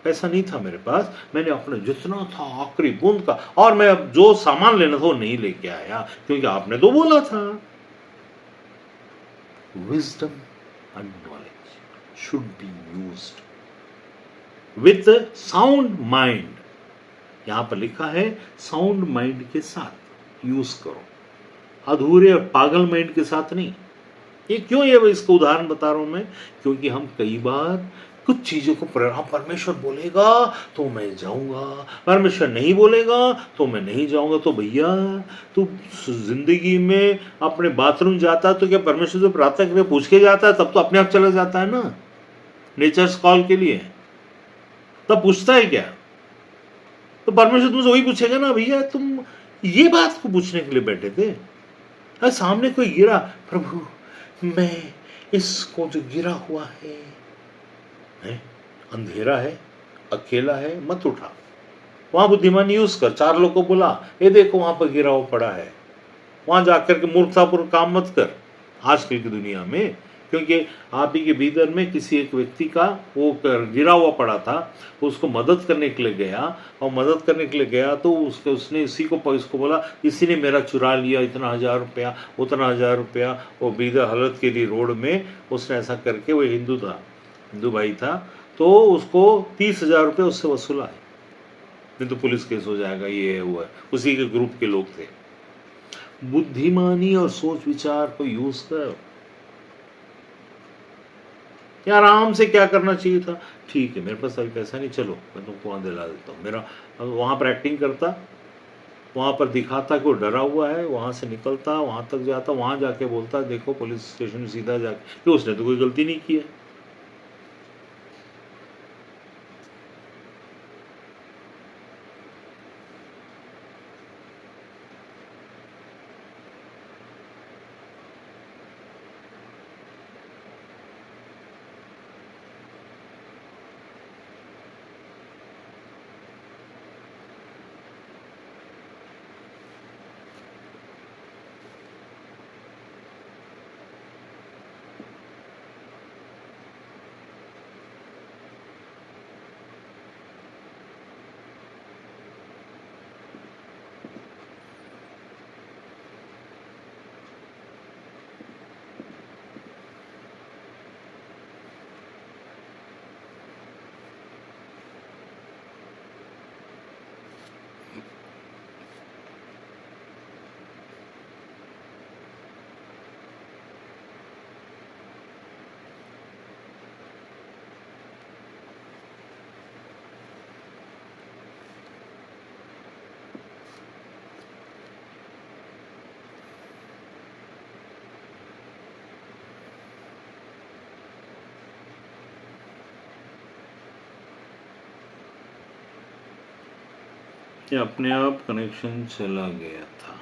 पैसा नहीं था मेरे पास, मैंने अपने जितना था आखिरी बूंद का, और मैं अब जो सामान लेना था वो नहीं लेके आया, क्योंकि आपने तो बोला था। Wisdom and knowledge should be used with sound mind. यहां पर लिखा है साउंड माइंड के साथ यूज करो, अधूरे और पागल माइंड के साथ नहीं। ये क्यों, ये इसका उदाहरण बता रहा हूं मैं, क्योंकि हम कई बार कुछ चीजों को परमेश्वर बोलेगा तो मैं जाऊंगा, परमेश्वर नहीं बोलेगा तो मैं नहीं जाऊंगा। तो भैया तू जिंदगी में अपने बाथरूम जाता है तो क्या परमेश्वर से प्रार्थना करके पूछ के जाता है? तब तो अपने आप चला जाता है ना नेचर्स कॉल के लिए, तब पूछता है क्या? तो परमेश्वर तुमसे वही पूछेगा ना, भैया तुम ये बात को पूछने के लिए बैठे थे, अरे सामने कोई गिरा, प्रभु मैं इसको जो गिरा हुआ है, अंधेरा है, अकेला है, मत उठा, वहां बुद्धिमान यूज कर, 4 लोग को बुला, ये देखो वहां पर गिरा हुआ पड़ा है, वहां जाकर के मूर्खतापूर्वक काम मत कर आजकल की दुनिया में। क्योंकि आप ही के भीतर में किसी एक व्यक्ति का वो गिरा हुआ पड़ा था, उसको मदद करने के लिए गया, और मदद करने के लिए गया तो उसने इसको बोला, इसी ने मेरा चुरा लिया इतना 1000 रुपया, उतना 1000 रुपया, वो बीदर हालत के लिए रोड में उसने ऐसा करके, वो हिंदू था, हिंदू भाई था, तो उसको 30,000 रुपये उससे वसूला है, नहीं तो पुलिस केस हो जाएगा, ये हुआ है, उसी के ग्रुप के लोग थे। बुद्धिमानी और सोच विचार को यूज कर, या आराम से क्या करना चाहिए था, ठीक है मेरे पास अभी पैसा नहीं, चलो मैं तुमको वहां दिला देता हूँ, मेरा वहां पर एक्टिंग करता, वहां पर दिखाता कि वो डरा हुआ है, वहां से निकलता, वहां तक जाता, वहां जाके बोलता देखो पुलिस स्टेशन में सीधा जाके, कि उसने तो कोई गलती नहीं की है। ये अपने आप कनेक्शन चला गया था।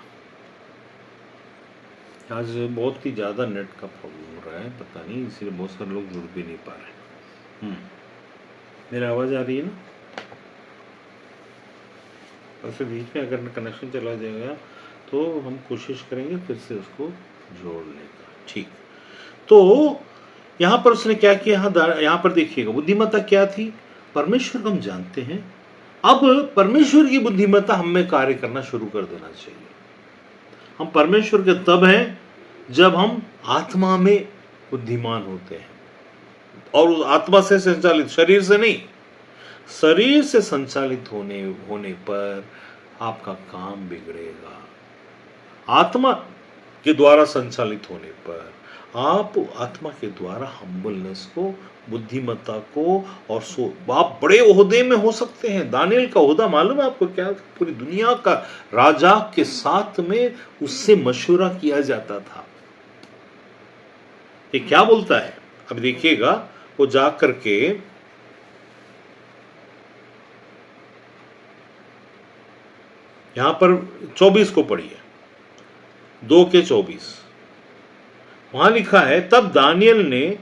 आज बहुत ही ज़्यादा नेट का प्रॉब्लम हो रहा है, पता नहीं, इसलिए बहुत सारे लोग जुड़ भी नहीं पा रहे। मेरी आवाज़ आ रही है ना? और फिर बीच में अगर कनेक्शन चला जाएगा तो हम कोशिश करेंगे फिर से उसको जोड़ने का। ठीक, तो यहाँ पर उसने क्या किया, यहाँ पर देखिएगा बुद्धिमत्ता क्या थी, परमेश्वर को हम जानते हैं। अब परमेश्वर की बुद्धिमत्ता हमें कार्य करना शुरू कर देना चाहिए। हम परमेश्वर के तब हैं जब हम आत्मा में बुद्धिमान होते हैं, और उस आत्मा से संचालित, शरीर से नहीं, शरीर से संचालित होने पर आपका काम बिगड़ेगा। आत्मा के द्वारा संचालित होने पर आप आत्मा के द्वारा हम्बलनेस को, बुद्धिमत्ता को, और आप बड़े ओहदे में हो सकते हैं। दानियल का ओहदा मालूम है आपको क्या? पूरी दुनिया का राजा के साथ में उससे मशवरा किया जाता था। ये क्या बोलता है अब देखिएगा, वो जा करके यहां पर 24 को पढ़िए, 2:24 वहां लिखा है, तब दानियल ने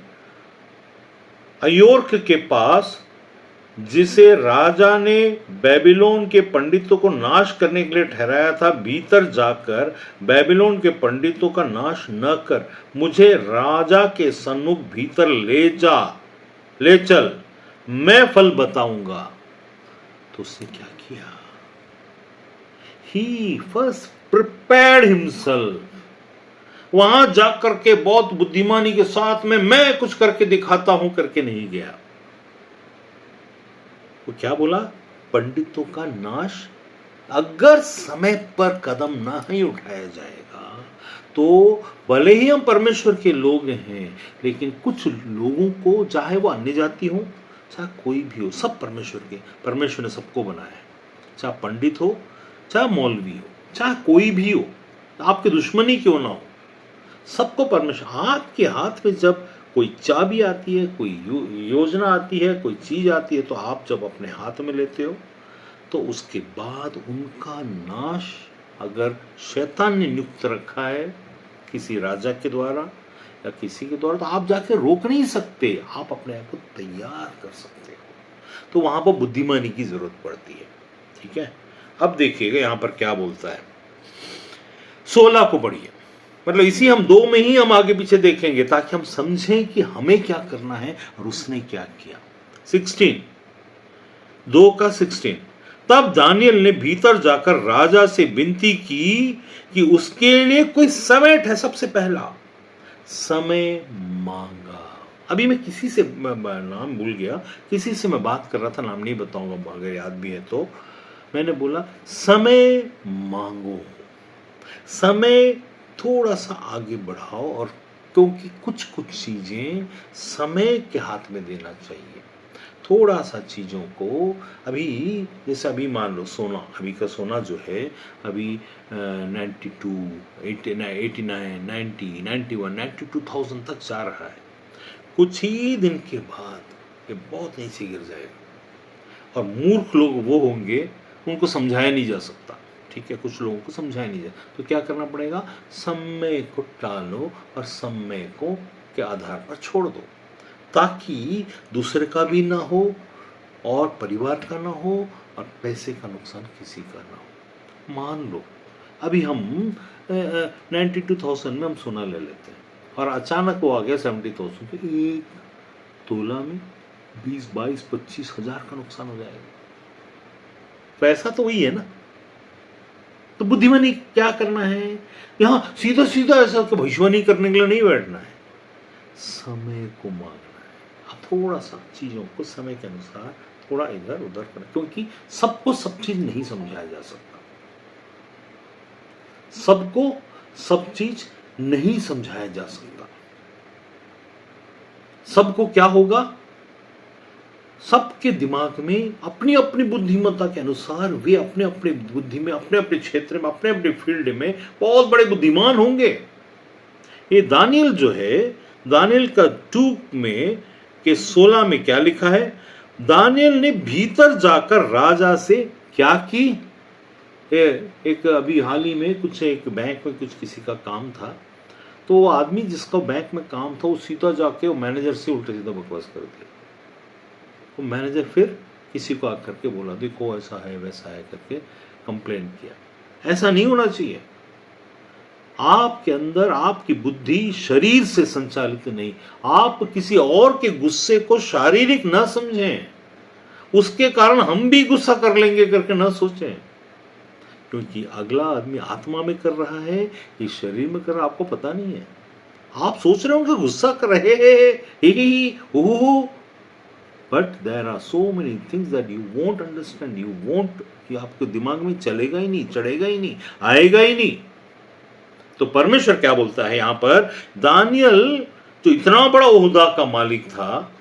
अयोर्क के पास, जिसे राजा ने बेबीलोन के पंडितों को नाश करने के लिए ठहराया था, भीतर जाकर बेबीलोन के पंडितों का नाश न कर, मुझे राजा के सन्मुख भीतर ले चल, मैं फल बताऊंगा। तो उसने क्या किया? He first prepared himself. वहां जाकर के बहुत बुद्धिमानी के साथ में मैं कुछ करके दिखाता हूं करके नहीं गया। वो क्या बोला? पंडितों का नाश अगर समय पर कदम नहीं उठाया जाएगा तो भले ही हम परमेश्वर के लोग हैं, लेकिन कुछ लोगों को, चाहे वो अन्य जाति हो, चाहे कोई भी हो, सब परमेश्वर ने सबको बनाया है। चाहे पंडित हो, चाहे मौलवी हो, चाहे कोई भी हो, आपके दुश्मनी क्यों ना हो, सबको परमेश्वर, आपके हाथ में जब कोई चाबी आती है, कोई योजना आती है, कोई चीज आती है, तो आप जब अपने हाथ में लेते हो तो उसके बाद उनका नाश अगर शैतान ने नियुक्त रखा है किसी राजा के द्वारा या किसी के द्वारा, तो आप जाके रोक नहीं सकते, आप अपने आप को तैयार कर सकते हो। तो वहां पर बुद्धिमानी की जरूरत पड़ती है। ठीक है, अब देखिएगा यहां पर क्या बोलता है, 16 को पढ़िए। मतलब इसी हम 2 में ही हम आगे पीछे देखेंगे ताकि हम समझें कि हमें क्या करना है और उसने क्या किया। 16, 2:16, तब दानियल ने भीतर जाकर राजा से विनती की कि उसके लिए कोई समय ठहरे। सबसे पहला समय मांगा। अभी मैं किसी से, नाम भूल गया, किसी से मैं बात कर रहा था, नाम नहीं बताऊंगा, अगर याद भी है तो। मैंने बोला समय मांगो, समय थोड़ा सा आगे बढ़ाओ, और क्योंकि कुछ चीजें समय के हाथ में देना चाहिए। थोड़ा सा चीजों को अभी, जैसे अभी मान लो सोना, अभी का सोना जो है अभी 92, 89, 90, 91, 92,000 तक जा रहा है। कुछ ही दिन के बाद ये बहुत नीचे गिर जाएगा, और मूर्ख लोग वो होंगे उनको समझाया नहीं जा सकता। ठीक है, कुछ लोगों को समझाया नहीं जाए, तो क्या करना पड़ेगा? समय को टालो और समय को के आधार पर छोड़ दो, ताकि दूसरे का भी ना हो और परिवार का ना हो और पैसे का नुकसान किसी का ना हो। मान लो अभी हम 92,000 में हम सोना ले लेते हैं और अचानक वो आ गया 70,000, तो एक तोला में 20, 22, 25 हजार का नुकसान हो जाएगा। पैसा तो वही है ना। तो बुद्धिमानी क्या करना है? यहां सीधा सीधा ऐसा तो भविष्यवाणी करने के लिए नहीं बैठना है, समय को मांगना है। अब थोड़ा सा चीजों को समय के अनुसार थोड़ा इधर उधर करना, क्योंकि सबको सब चीज नहीं समझाया जा सकता, सबको सब चीज नहीं समझाया जा सकता। सबको क्या होगा? सबके दिमाग में अपनी अपनी बुद्धिमत्ता के अनुसार वे अपने अपने बुद्धि में, अपने अपने क्षेत्र में, अपने अपने फील्ड में बहुत बड़े बुद्धिमान होंगे। ये दानियल जो है, दानियल का 2 में के 16 में क्या लिखा है? दानियल ने भीतर जाकर राजा से क्या की? एक अभी हाल ही में कुछ एक बैंक में कुछ किसी का काम था, तो वो आदमी जिसका बैंक में काम था वो सीधा जाके वो मैनेजर से उल्टा सीधा बकवास कर दिया। वो मैनेजर फिर किसी को आकर के बोला देखो ऐसा है वैसा है करके कंप्लेंट किया। ऐसा नहीं होना चाहिए। आपके अंदर आपकी बुद्धि शरीर से संचालित नहीं। आप किसी और के गुस्से को शारीरिक न समझें, उसके कारण हम भी गुस्सा कर लेंगे करके न सोचें, क्योंकि अगला आदमी आत्मा में कर रहा है, ये शरीर में कर रहा है, आपको पता नहीं है। आप सोच रहे हो कि गुस्सा कर रहे हैं, but there are so many things that you won't understand, you won't, कि आपके दिमाग में चलेगा ही नहीं, चढ़ेगा ही नहीं, आएगा ही नहीं। तो परमेश्वर क्या बोलता है यहां पर, दानियल जो इतना बड़ा ओहदा का मालिक था,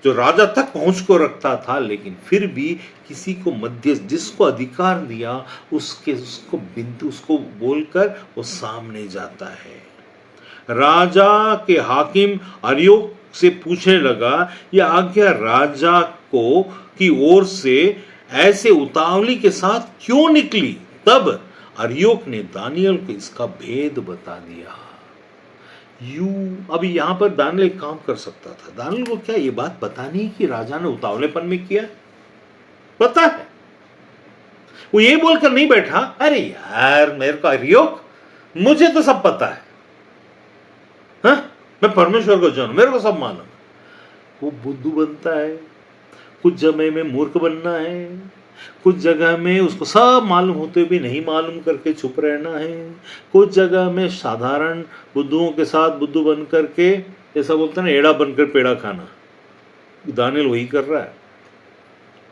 जो राजा तक पहुंच को रखता था, लेकिन फिर भी किसी को मध्य जिसको अधिकार दिया उसको बोलकर वो सामने जाता है। राजा के हाकिम अर्योक से पूछने लगा, यह आज्ञा राजा को की ओर से ऐसे उतावली के साथ क्यों निकली? तब अर्योक ने दानियल को इसका भेद बता दिया। अभी यहां पर दानियल एक काम कर सकता था। दानियल को क्या ये बात पता नहीं कि राजा ने उतावलेपन में किया? पता है। वो ये बोलकर नहीं बैठा, अरे यार मेरे को अर्योक, मुझे तो सब पता है, हाँ? मैं परमेश्वर को जानू, मेरे को सब मालूम। वो बुद्धू बनता है, कुछ जगह में मूर्ख बनना है, कुछ जगह में उसको सब मालूम होते भी नहीं मालूम करके चुप रहना है, कुछ जगह में साधारण बुद्धुओं के साथ बुद्धू बन करके, ऐसा बोलते हैं ना, एड़ा बनकर पेड़ा खाना। दानियल वही कर रहा है।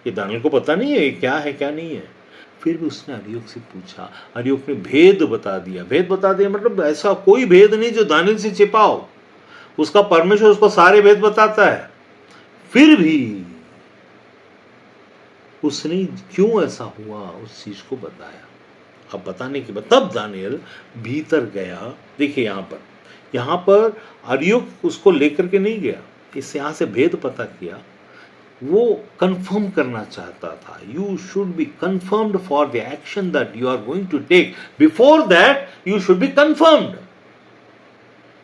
ये दानियल को पता नहीं है क्या है क्या नहीं है। फिर भी उसने अर्योक से पूछा, अर्योक ने भेद बता दिया। भेद बता दिया मतलब ऐसा कोई भेद नहीं जो दानियल से छिपा हो, उसका परमेश्वर उसको सारे भेद बताता है। फिर भी उसने क्यों ऐसा हुआ उस चीज को बताया। अब बताने के बाद तब दानियल भीतर गया। देखिए यहां पर अर्योक उसको लेकर के नहीं गया, इस यहां से भेद पता किया, वो कंफर्म करना चाहता था। You should be confirmed for the action that you are going to take, before that you should be confirmed.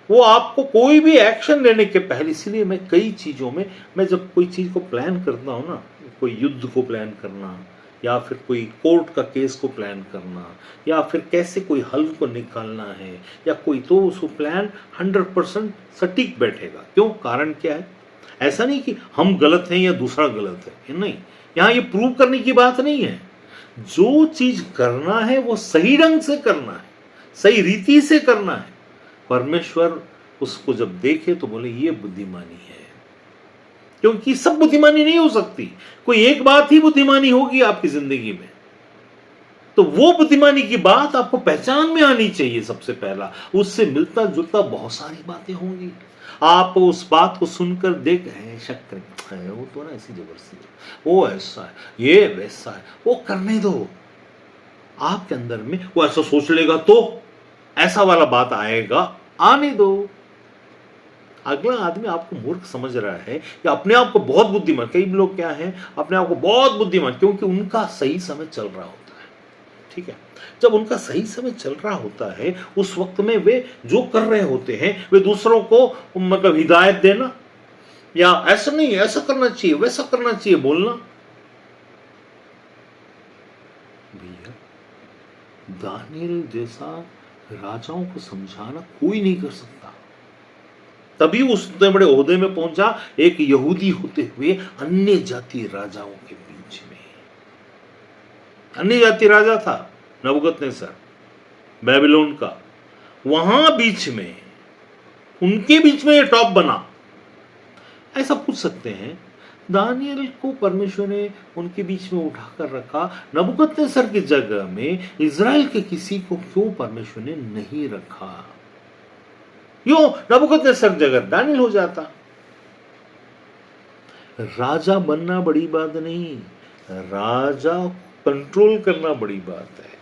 वो आपको कोई भी एक्शन लेने के पहले, इसीलिए मैं कई चीजों में, मैं जब कोई चीज को प्लान करता हूं ना, कोई युद्ध को प्लान करना, या फिर कोई कोर्ट का केस को प्लान करना, या फिर कैसे कोई हल को निकालना है, या कोई, तो उसको प्लान 100% सटीक बैठेगा। क्यों? कारण क्या है? ऐसा नहीं कि हम गलत हैं या दूसरा गलत है, नहीं, यहां ये प्रूव करने की बात नहीं है। जो चीज करना है वो सही ढंग से करना है, सही रीति से करना है। परमेश्वर उसको जब देखे तो बोले ये बुद्धिमानी है, क्योंकि सब बुद्धिमानी नहीं हो सकती, कोई एक बात ही बुद्धिमानी होगी आपकी जिंदगी में। तो वो बुद्धिमानी की बात आपको पहचान में आनी चाहिए सबसे पहला। उससे मिलता जुलता बहुत सारी बातें होंगी, आप उस बात को सुनकर देख रहे शक है, वो तो ना ऐसी जबरदस्ती, वो ऐसा है, ये वैसा है, वो करने दो। आपके अंदर में वो ऐसा सोच लेगा तो ऐसा वाला बात आएगा, आने दो। अगला आदमी आपको मूर्ख समझ रहा है या अपने आप को बहुत बुद्धिमान, कई लोग क्या हैं अपने आप को बहुत बुद्धिमान, क्योंकि उनका सही समय चल रहा होता है। ठीक है, जब उनका सही समय चल रहा होता है उस वक्त में वे जो कर रहे होते हैं वे दूसरों को मतलब हिदायत देना, या ऐसा नहीं ऐसा करना चाहिए वैसा करना चाहिए बोलना। भैया दानियल जैसा राजाओं को समझाना कोई नहीं कर सकता। तभी उस इतने बड़े ओहदे में पहुंचा, एक यहूदी होते हुए अन्य जाति राजाओं के बीच में। अन्य जाति राजा था नबूकदनेस्सर बेबीलोन का, वहां बीच में उनके बीच में टॉप बना। ऐसा पूछ सकते हैं दानियल को परमेश्वर ने उनके बीच में उठाकर रखा, नबूकदनेस्सर की जगह में इजराइल के किसी को क्यों परमेश्वर ने नहीं रखा? क्यों नबूकदनेस्सर जगह दानियल हो जाता? राजा बनना बड़ी बात नहीं, राजा कंट्रोल करना बड़ी बात है।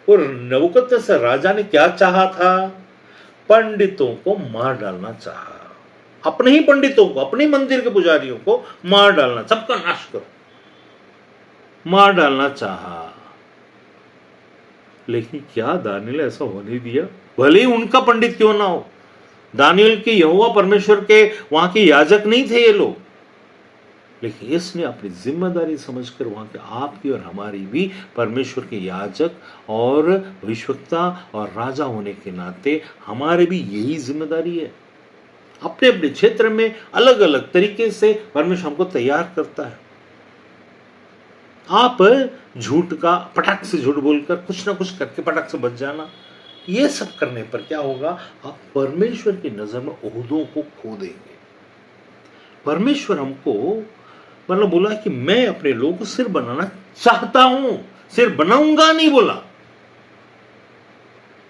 और नबूकदनेस्सर राजा ने क्या चाहा था? पंडितों को मार डालना चाहा, अपने ही पंडितों को, अपने मंदिर के पुजारियों को मार डालना, सबका नाश करो, मार डालना चाहा। लेकिन क्या दानियल ऐसा होने दिया? भले ही उनका पंडित क्यों ना हो, दानियल के यहोवा परमेश्वर के वहां के याजक नहीं थे ये लोग, लेकिन इसने अपनी जिम्मेदारी समझकर वहां के आपकी और हमारी भी परमेश्वर के याजक और भविष्यवक्ता और राजा होने के नाते हमारे भी यही जिम्मेदारी है। अपने अपने क्षेत्र में अलग अलग तरीके से परमेश्वर हमको तैयार करता है। आप झूठ का पटाख से झूठ बोलकर कुछ ना कुछ करके पटाख से बच जाना, ये सब करने पर क्या होगा? आप परमेश्वर की नजर में ओहदों को खो देंगे। परमेश्वर हमको मतलब बोला कि मैं अपने लोगों को सिर बनाना चाहता हूं, सिर बनाऊंगा नहीं बोला,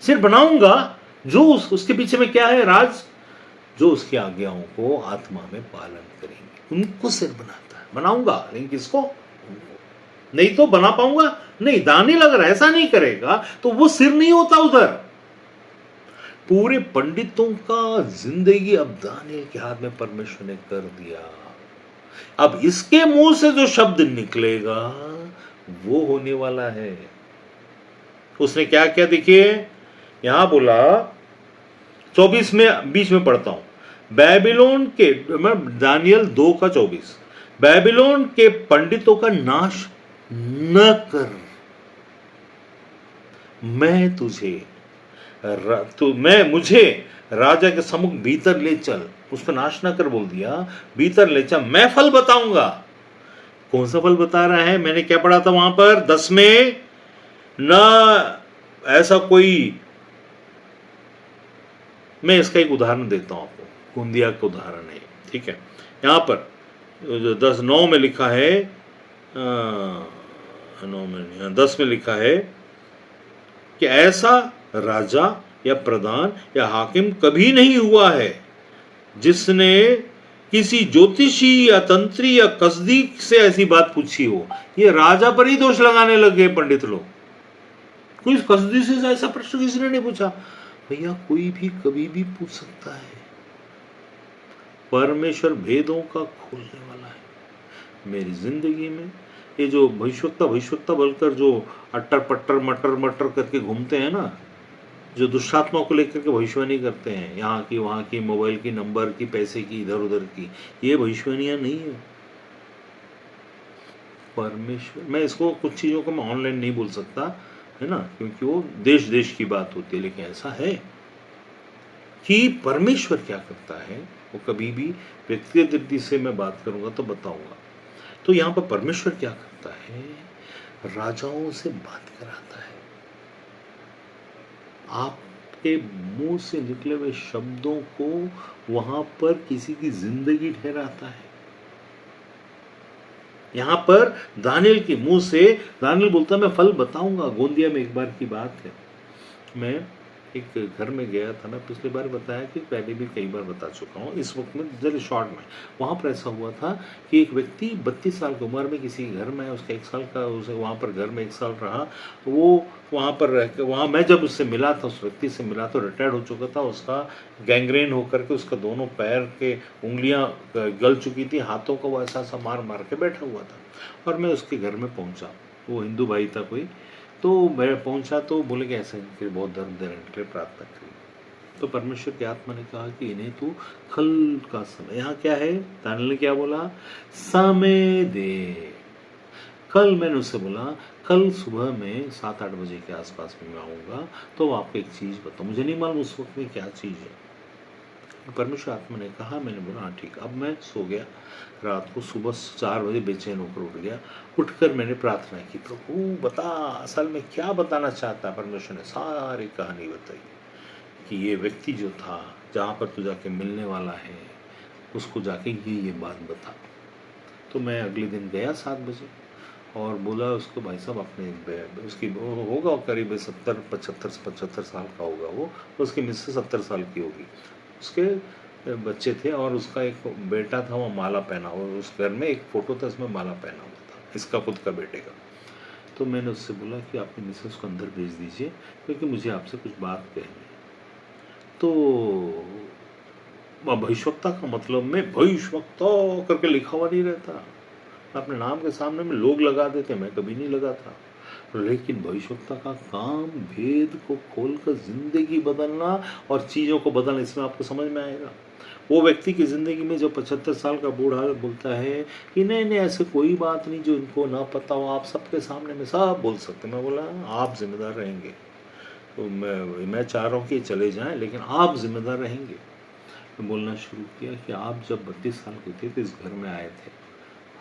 सिर बनाऊंगा। जो उसके पीछे में क्या है? राज, जो उसकी आज्ञाओं को आत्मा में पालन करेंगे उनको सिर बनाता है। बनाऊंगा, लेकिन किसको? उनको। नहीं तो बना पाऊंगा नहीं। दानियल अगर ऐसा नहीं करेगा तो वो सिर नहीं होता उधर। पूरे पंडितों का जिंदगी अब दानियल के हाथ में परमेश्वर ने कर दिया। अब इसके मुंह से जो शब्द निकलेगा वो होने वाला है। उसने क्या किया देखिए, यहां बोला 24 में, बीच में पढ़ता हूं। बेबीलोन के, दानियल 2 का 24, बेबीलोन के पंडितों का नाश न कर, मैं तुझे मुझे राजा के सम्मुख भीतर ले चल। उसको नाश ना कर बोल दिया, भीतर ले चल, मैं फल बताऊंगा। कौन सा फल बता रहा है? मैंने क्या पढ़ा था वहां पर 10 में? न ऐसा कोई, मैं इसका एक उदाहरण देता हूं आपको, गोंदिया का उदाहरण है, ठीक है। यहां पर 10:9 में लिखा है, 9 में 10 में लिखा है कि ऐसा राजा या प्रधान या हाकिम कभी नहीं हुआ है जिसने किसी ज्योतिषी या तंत्री या कसदी से ऐसी बात पूछी हो। ये राजा पर ही दोष लगाने लगे पंडित लोग। कोई कसदी से ऐसा प्रश्न किसी ने नहीं पूछा। भैया कोई भी कभी भी पूछ सकता है। परमेश्वर भेदों का खोलने वाला है। मेरी जिंदगी में ये जो भविष्यवक्ता बोलकर जो अट्टर पट्टर मटर मटर करके घूमते हैं ना, जो दुष्टात्मा को लेकर के भविष्यवाणी करते हैं, यहाँ की वहाँ की, मोबाइल की नंबर की, पैसे की, इधर उधर की, ये भविष्यवाणियां नहीं है। परमेश्वर, मैं इसको कुछ चीज़ों को मैं ऑनलाइन नहीं बोल सकता है ना, क्योंकि वो देश देश की बात होती है, लेकिन ऐसा है कि परमेश्वर क्या करता है वो कभी भी व्यक्तिगत दृष्टि से मैं बात करूंगा तो बताऊंगा। तो यहाँ पर परमेश्वर क्या करता है? राजाओं से बात कराता है। आपके मुंह से निकले हुए शब्दों को वहां पर किसी की जिंदगी ठहराता है। यहां पर दानियल के मुंह से दानियल बोलता मैं फल बताऊंगा। गोंदिया में एक बार की बात है, मैं एक घर में गया था, मैं पिछली बार बताया कि पहले भी कई बार बता चुका हूँ, इस वक्त में जरा शॉर्ट में। वहाँ पर ऐसा हुआ था कि एक व्यक्ति 32 साल की उम्र में किसी घर में, उसका 1 साल का, उसे वहाँ पर घर में 1 साल रहा। वो वहाँ पर रह कर, वहाँ मैं जब उससे मिला था, उस व्यक्ति से मिला तो रिटायर्ड हो चुका था। उसका गैंग्रेन होकर के उसका दोनों पैर के उंगलियाँ गल चुकी थी, हाथों को वो ऐसा ऐसा मार मार के बैठा हुआ था। और मैं उसके घर में पहुँचा, वो हिंदू भाई था कोई। तो मैं पहुंचा तो बोले कि ऐसे फिर बहुत दर्द दे रहे हैं, प्रार्थना करी। तो परमेश्वर की आत्मा ने कहा कि इन्हें तू कल का समय, यहाँ क्या है, दानियल ने क्या बोला? समय दे। कल मैंने उससे बोला कल सुबह में 7-8 बजे के आसपास में मैं आऊँगा, तो आपको एक चीज़ बताऊँ। मुझे नहीं मालूम उस वक्त में क्या चीज़ है। परमेश्वर आत्मा ने कहा, मैंने बोला हाँ ठीक। अब मैं सो गया रात को, सुबह 4 बजे बेचैन होकर उठ गया। उठकर मैंने प्रार्थना की, प्रभु बता असल में क्या बताना चाहता है। परमेश्वर ने सारी कहानी बताई कि ये व्यक्ति जो था जहाँ पर तू जाके मिलने वाला है, उसको जाके ये बात बता। तो मैं अगले दिन गया 7 बजे और बोला उसको, भाई साहब अपने उसकी होगा करीब 70-75 साल का होगा वो, उसकी मिसेस 70 साल की होगी, उसके बच्चे थे और उसका एक बेटा था, वो माला पहना, और उस घर में एक फ़ोटो था इसमें माला पहना हुआ था, इसका खुद का बेटे का। तो मैंने उससे बोला कि अपनी मिसेस को अंदर भेज दीजिए क्योंकि मुझे आपसे कुछ बात कहनी है। तो भविष्यवक्ता का मतलब में भविष्यवक्ता करके लिखा हुआ नहीं रहता, अपने नाम के सामने में लोग लगा देते, मैं कभी नहीं लगा था। लेकिन भविष्यवक्ता का काम भेद को खोलकर जिंदगी बदलना और चीज़ों को बदलना, इसमें आपको समझ में आएगा। वो व्यक्ति की ज़िंदगी में जो 75 साल का बूढ़ा बोलता है कि नहीं नहीं ऐसे कोई बात नहीं जो इनको ना पता हो, आप सबके सामने में सब बोल सकते हैं। मैं बोला आप जिम्मेदार रहेंगे, तो मैं चाह रहा हूँ कि चले जाएं लेकिन आप जिम्मेदार रहेंगे। मैं बोलना शुरू किया कि आप जब 32 साल के थे तो इस घर में आए थे,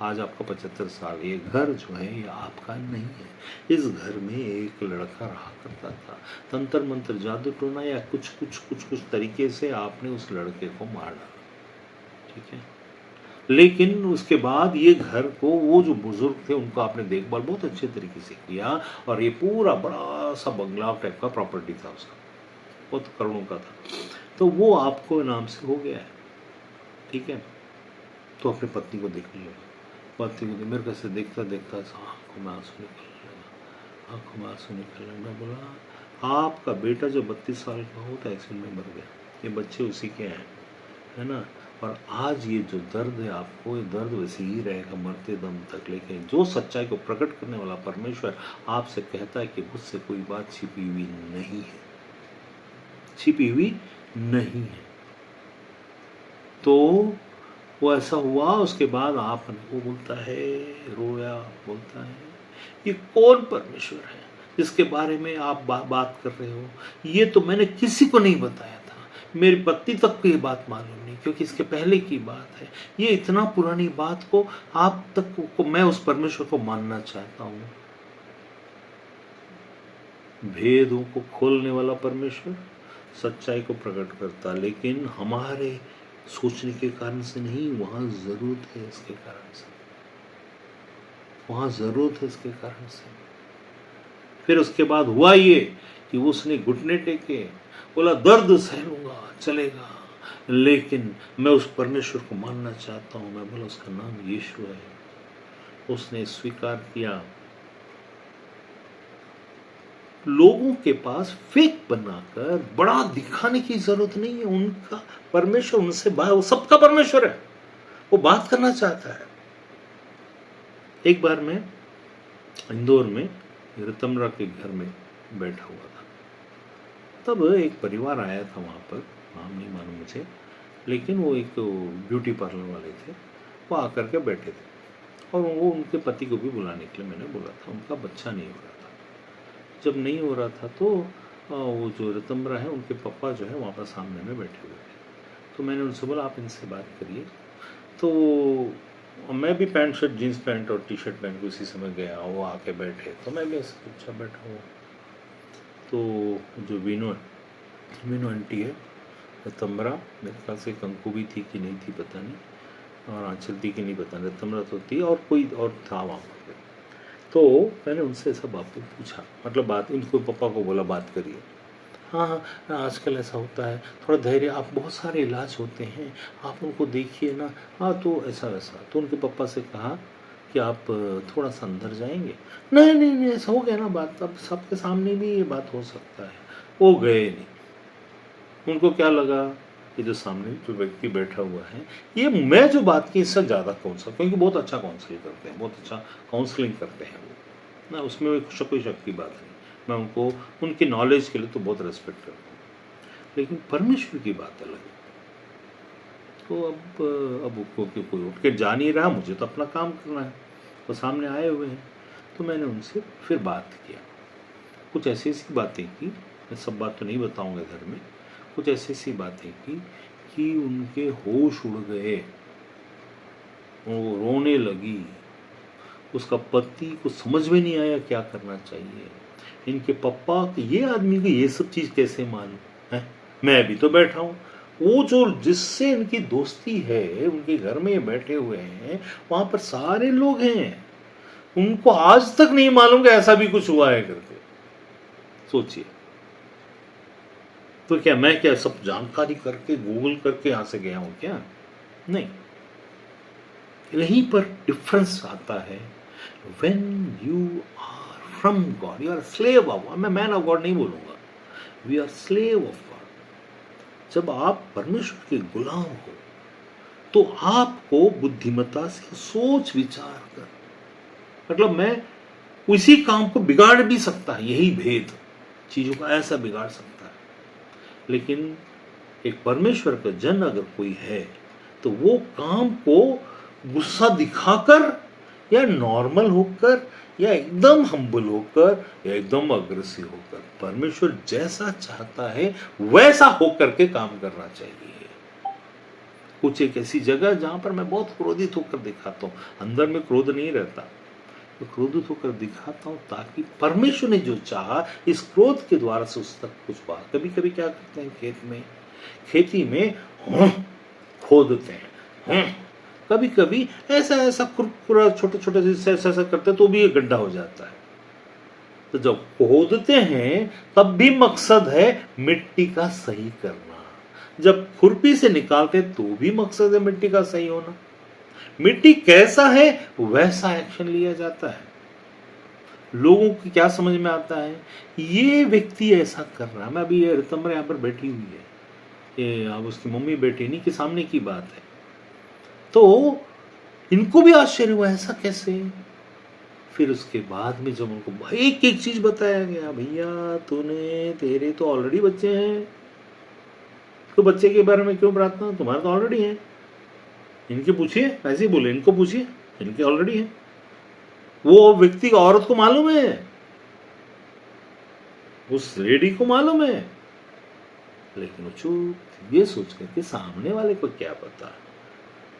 आज आपका 75 साल, ये घर जो है ये आपका नहीं है। इस घर में एक लड़का रहा करता था, तंत्र मंत्र जादू टोना या कुछ तरीके से आपने उस लड़के को मार डाला, ठीक है। लेकिन उसके बाद ये घर को वो जो बुजुर्ग थे उनको आपने देखभाल बहुत अच्छे तरीके से किया, और ये पूरा बड़ा सा बंगला टाइप का प्रॉपर्टी था उसका, बहुत करोड़ों का था, तो वो आपको नाम से हो गया है, ठीक है। तो अपनी पत्नी को देखने लगा, पत्नी को मेरे कैसे देखता देखता आंखों में आंसू निकलने लगा, आंखों में आंसू निकलने लगा। मैं बोला आपका बेटा जो 32 साल का हो तो एक्सीडेंट में मर गया, ये बच्चे उसी के हैं, है ना। और आज ये जो दर्द है आपको, ये दर्द वैसे ही रहेगा मरते दम तक। लेकिन जो सच्चाई को प्रकट करने वाला परमेश्वर आपसे कहता है कि मुझसे कोई बात छिपी हुई नहीं है, छिपी हुई नहीं है। तो वो ऐसा हुआ, उसके बाद आपने वो बोलता है, रोया, बोलता है ये कौन परमेश्वर है जिसके बारे में आप बात कर रहे हो, ये तो मैंने किसी को नहीं बताया था, मेरी पत्नी तक को ये बात मालूम नहीं, क्योंकि इसके पहले की बात है, ये इतना पुरानी बात को आप तक को मैं उस परमेश्वर को मानना चाहता हूँ। भेदों को खोलने वाला परमेश्वर सच्चाई को प्रकट करता, लेकिन हमारे सोचने के कारण से नहीं, वहां जरूरत है इसके कारण से, वहां जरूरत है इसके कारण से। फिर उसके बाद हुआ ये कि उसने घुटने टेके, बोला दर्द सह लूंगा चलेगा, लेकिन मैं उस परमेश्वर को मानना चाहता हूं। मैं बोला उसका नाम यीशु है। उसने स्वीकार किया। लोगों के पास फेक बनाकर बड़ा दिखाने की जरूरत नहीं है, उनका परमेश्वर उनसे वो सबका परमेश्वर है, वो बात करना चाहता है। एक बार मैं इंदौर में रितमरा के घर में बैठा हुआ था, तब एक परिवार आया था वहाँ पर, नाम नहीं मालूम मुझे, लेकिन वो एक ब्यूटी पार्लर वाले थे, वो आकर के बैठे थे और वो उनके पति को भी बुलाने के लिए मैंने बोला था। उनका बच्चा नहीं हो रहा था। जब नहीं हो रहा था तो वो जो रितमरा है उनके पापा जो है वहाँ पर सामने में बैठे हुए थे, तो मैंने उनसे बोला आप इनसे बात करिए। तो मैं भी पैंट शर्ट जीन्स पैंट और टी शर्ट पहन के उसी समय गया, वो आके बैठे तो मैं भी ऐसे अच्छा बैठा हुआ। तो जो वीनू आंटी है रितमरा, मेरे ख्याल से कंकु भी थी कि नहीं थी पता नहीं, और आंचल थी कि नहीं पता नहीं, रितमरा तो थी और कोई और था वहाँ पर। तो मैंने उनसे ऐसा बात पूछा, मतलब बात, इनको पापा को बोला बात करिए। हाँ हाँ आजकल ऐसा होता है, थोड़ा धैर्य, आप बहुत सारे इलाज होते हैं, आप उनको देखिए ना। हाँ तो ऐसा वैसा। तो उनके पापा से कहा कि आप थोड़ा सा अंदर जाएंगे। नहीं नहीं नहीं ऐसा हो गया ना बात, अब सबके सामने भी ये बात हो सकता है। वो गए नहीं। उनको क्या लगा कि जो सामने जो व्यक्ति बैठा हुआ है, ये मैं जो बात की इससे ज़्यादा काउंसल, क्योंकि बहुत अच्छा काउंसलिंग करते हैं, बहुत अच्छा काउंसलिंग करते हैं वो ना, उसमें कोई शक की बात नहीं। मैं उनको उनकी नॉलेज के लिए तो बहुत रेस्पेक्ट करता हूँ, लेकिन परमेश्वर की बात अलग है। तो अब कोई उठ के जा नहीं रहा, मुझे तो अपना काम करना है, वो सामने आए हुए हैं। तो मैंने उनसे फिर बात किया, कुछ ऐसी ऐसी बातें की, मैं सब बात तो नहीं बताऊंगा घर में, कुछ ऐसी ऐसी बातें की कि उनके होश उड़ गए, वो रोने लगी। उसका पति को समझ में नहीं आया क्या करना चाहिए। इनके पापा ये आदमी को ये सब चीज़ कैसे मालूम है, मैं भी तो बैठा हूँ। वो जो जिससे इनकी दोस्ती है, उनके घर में ये बैठे हुए हैं, वहां पर सारे लोग हैं, उनको आज तक नहीं मालूम कि ऐसा भी कुछ हुआ है करके। सोचिए, तो क्या मैं क्या सब जानकारी करके गूगल करके यहां से गया हूं क्या? नहीं। यहीं पर डिफरेंस आता है। When you are from God, you are slave of, मैं मैन ऑफ गॉड नहीं बोलूंगा, we are slave of God. जब आप परमेश्वर के गुलाम हो तो आपको बुद्धिमत्ता से सोच विचार कर, मतलब मैं उसी काम को बिगाड़ भी सकता है। यही भेद, चीजों का ऐसा बिगाड़ सकता है। लेकिन एक परमेश्वर का जन अगर कोई है तो वो काम को गुस्सा दिखाकर या नॉर्मल होकर या एकदम हम्बल होकर या एकदम अग्रेसिव होकर, परमेश्वर जैसा चाहता है वैसा होकर के काम करना चाहिए। कुछ एक ऐसी जगह जहां पर मैं बहुत क्रोधित होकर दिखाता हूं, अंदर में क्रोध नहीं रहता, तो क्रोधित होकर दिखाता हूं ताकि परमेश्वर ने जो चाहा इस क्रोध के द्वारा से उस तक कुछ बात। कभी कभी क्या करते हैं, खेती में खोदते हैं, कभी कभी ऐसा ऐसा कुरकुरा छोटे छोटे से ऐसा करते तो भी ये गड्ढा हो जाता है। तो जब खोदते हैं तब भी मकसद है मिट्टी का सही करना, जब खुरपी से निकालते तो भी मकसद है मिट्टी का सही होना। मिट्टी कैसा है वैसा एक्शन लिया जाता है। लोगों की क्या समझ में आता है, ये व्यक्ति ऐसा कर रहा है। मैं अभी ये रितंबर यहाँ पर बैठी हुई है, ये अब उसकी मम्मी बेटी नहीं कि सामने की बात है, तो इनको भी आश्चर्य हुआ ऐसा कैसे। फिर उसके बाद में जब उनको एक एक चीज बताया गया, भैया तेरे तो ऑलरेडी बच्चे हैं, तो बच्चे के बारे में क्यों प्रार्थना, तुम्हारे तो ऑलरेडी हैं। इनके पूछिए, ऐसे ही बोले, इनको पूछिए, इनके ऑलरेडी हैं। वो व्यक्ति का औरत को मालूम है, उस लेडी को मालूम है, लेकिन वो चुप, ये सोच कर कि सामने वाले को क्या पता।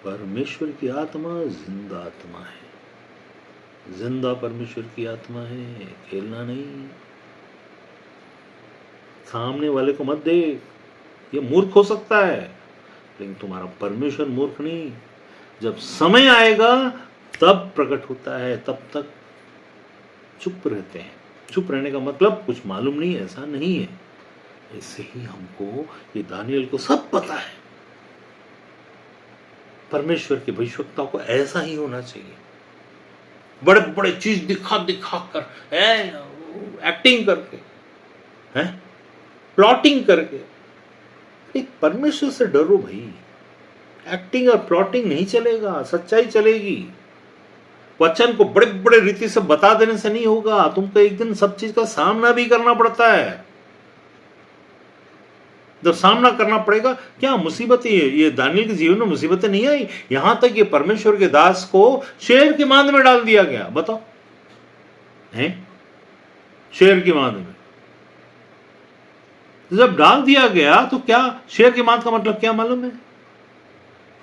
परमेश्वर की आत्मा जिंदा आत्मा है, जिंदा परमेश्वर की आत्मा है, खेलना नहीं। सामने वाले को मत देख, ये मूर्ख हो सकता है लेकिन तुम्हारा परमेश्वर मूर्ख नहीं। जब समय आएगा तब प्रकट होता है, तब तक चुप रहते हैं। चुप रहने का मतलब कुछ मालूम नहीं, ऐसा नहीं है। ऐसे ही हमको, ये दानियल को सब पता है, परमेश्वर के भविष्यवक्ताओं को ऐसा ही होना चाहिए। बड़े बड़े चीज दिखा दिखा कर, एक्टिंग करके, प्लॉटिंग करके। परमेश्वर से डरो भाई, एक्टिंग और प्लॉटिंग नहीं चलेगा, सच्चाई चलेगी। वचन को बड़े बड़े रीति से बता देने से नहीं होगा, तुमको एक दिन सब चीज का सामना भी करना पड़ता है। जब सामना करना पड़ेगा, क्या मुसीबतें, ये दानियल के जीवन में मुसीबतें नहीं आई, यहां तक ये परमेश्वर के दास को शेर की मांद में डाल दिया गया। बताओ, हैं? शेर की मांद में जब डाल दिया गया तो क्या शेर की मांद का मतलब क्या मालूम है?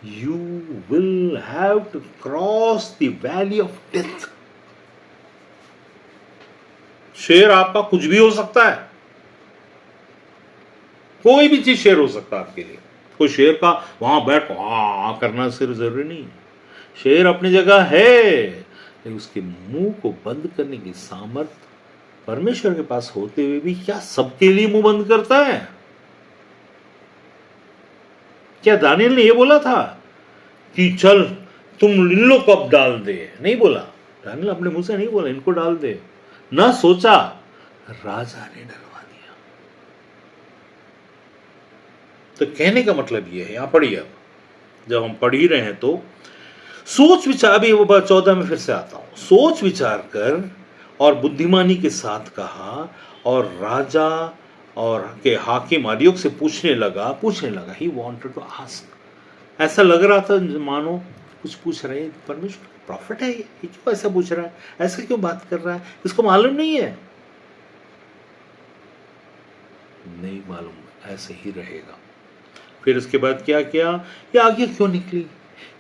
You will have to cross the valley of death. शेर आपका कुछ भी हो सकता है, कोई भी चीज शेर हो सकता है आपके लिए। कोई शेर का वहां बैठ करना सिर्फ जरूरी नहीं है। शेर अपनी जगह है, लेकिन उसके मुंह को बंद करने की सामर्थ्य परमेश्वर के पास होते हुए भी क्या सबके लिए मुंह बंद करता है? क्या दानियल ने यह बोला था कि चल तुम इन लोग को अब डाल दे? नहीं बोला, दानियल अपने मुंह से नहीं बोला इनको डाल दे, ना सोचा, राजा ने डरवा दिया। तो कहने का मतलब यह है, यहां पढ़िए, अब जब हम पढ़ ही रहे हैं तो सोच विचार, अभी वो 14 में फिर से आता हूं, सोच विचार कर और बुद्धिमानी के साथ कहा, और राजा और के हाकिम अर्योक से पूछने लगा। ही वांटेड टू आस्क, ऐसा लग रहा था मानो कुछ पूछ रहे, परमेश्वर प्रॉफिट है ये क्यों ऐसा पूछ रहा है, ऐसा क्यों बात कर रहा है, इसको मालूम नहीं है? नहीं मालूम, ऐसे ही रहेगा। फिर उसके बाद क्या किया, ये आगे क्यों निकली,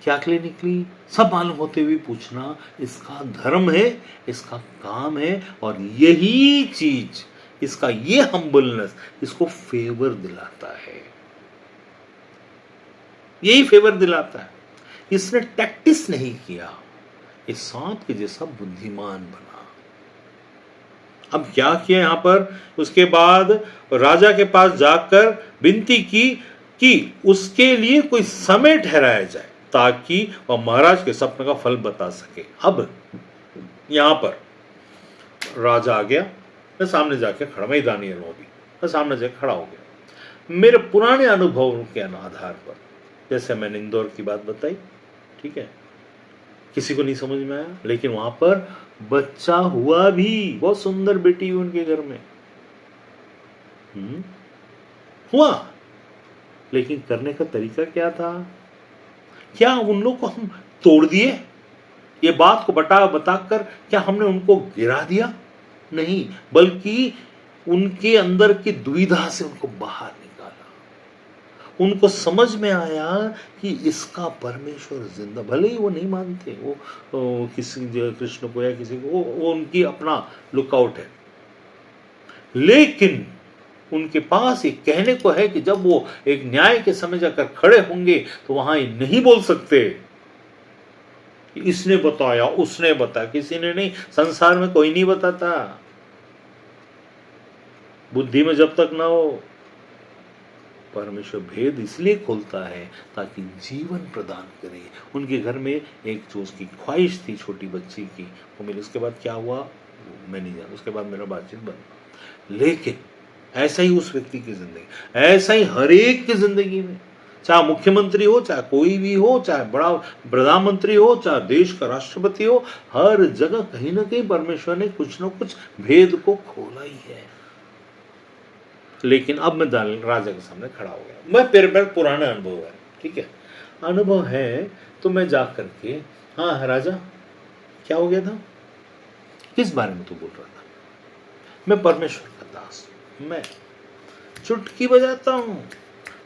क्या के लिए निकली, सब मालूम होते हुए पूछना इसका धर्म है, इसका काम है, और यही चीज, इसका ये हम्बलनेस इसको फेवर दिलाता है, यही फेवर दिलाता है। इसने टैक्टिस नहीं किया, इस सांप के जैसा बुद्धिमान बना। अब क्या किया यहां पर, उसके बाद राजा के पास जाकर विनती की कि उसके लिए कोई समय ठहराया जाए ताकि वह महाराज के सपने का फल बता सके। अब यहां पर राजा आ गया, मैं सामने जाके खड़ा, मैं दानियल हूं भी, मैं सामने जाके खड़ा हो गया। मेरे पुराने अनुभव के आधार पर, जैसे मैंने इंदौर की बात बताई, ठीक है, किसी को नहीं समझ में आया, लेकिन वहां पर बच्चा हुआ भी, बहुत सुंदर बेटी हुई उनके घर में। हुआ, लेकिन करने का तरीका क्या था? क्या उन लोग को हम तोड़ दिए? ये बात को बताकर क्या हमने उनको गिरा दिया? नहीं, बल्कि उनके अंदर की दुविधा से उनको बाहर निकाला। उनको समझ में आया कि इसका परमेश्वर जिंदा, भले ही वो नहीं मानते, वो किसी कृष्ण को या किसी को, वो उनकी अपना लुकआउट है, लेकिन उनके पास एक कहने को है कि जब वो एक न्याय के समय जाकर खड़े होंगे तो वहां नहीं बोल सकते इसने बताया, उसने बताया, किसी ने नहीं, संसार में कोई नहीं बताता। बुद्धि में जब तक ना हो, परमेश्वर भेद इसलिए खोलता है ताकि जीवन प्रदान करे। उनके घर में एक जो उसकी ख्वाहिश थी छोटी बच्ची की, वो मिली। उसके बाद क्या हुआ मैं नहीं जानता, उसके बाद मेरा बातचीत बंद। लेकिन ऐसा ही उस व्यक्ति की जिंदगी, ऐसा ही हर एक की जिंदगी में, चाहे मुख्यमंत्री हो, चाहे कोई भी हो, चाहे बड़ा प्रधानमंत्री हो, चाहे देश का राष्ट्रपति हो, हर जगह कहीं ना कहीं परमेश्वर ने कुछ ना कुछ भेद को खोला ही है। लेकिन अब मैं राजा के सामने खड़ा हो गया, मैं मेरा पुराना अनुभव है, ठीक है, अनुभव है, तो मैं जा करके, हाँ राजा क्या हो गया था, किस बारे में तू बोल रहा था? मैं परमेश्वर का दास, मैं चुटकी बजाता हूं,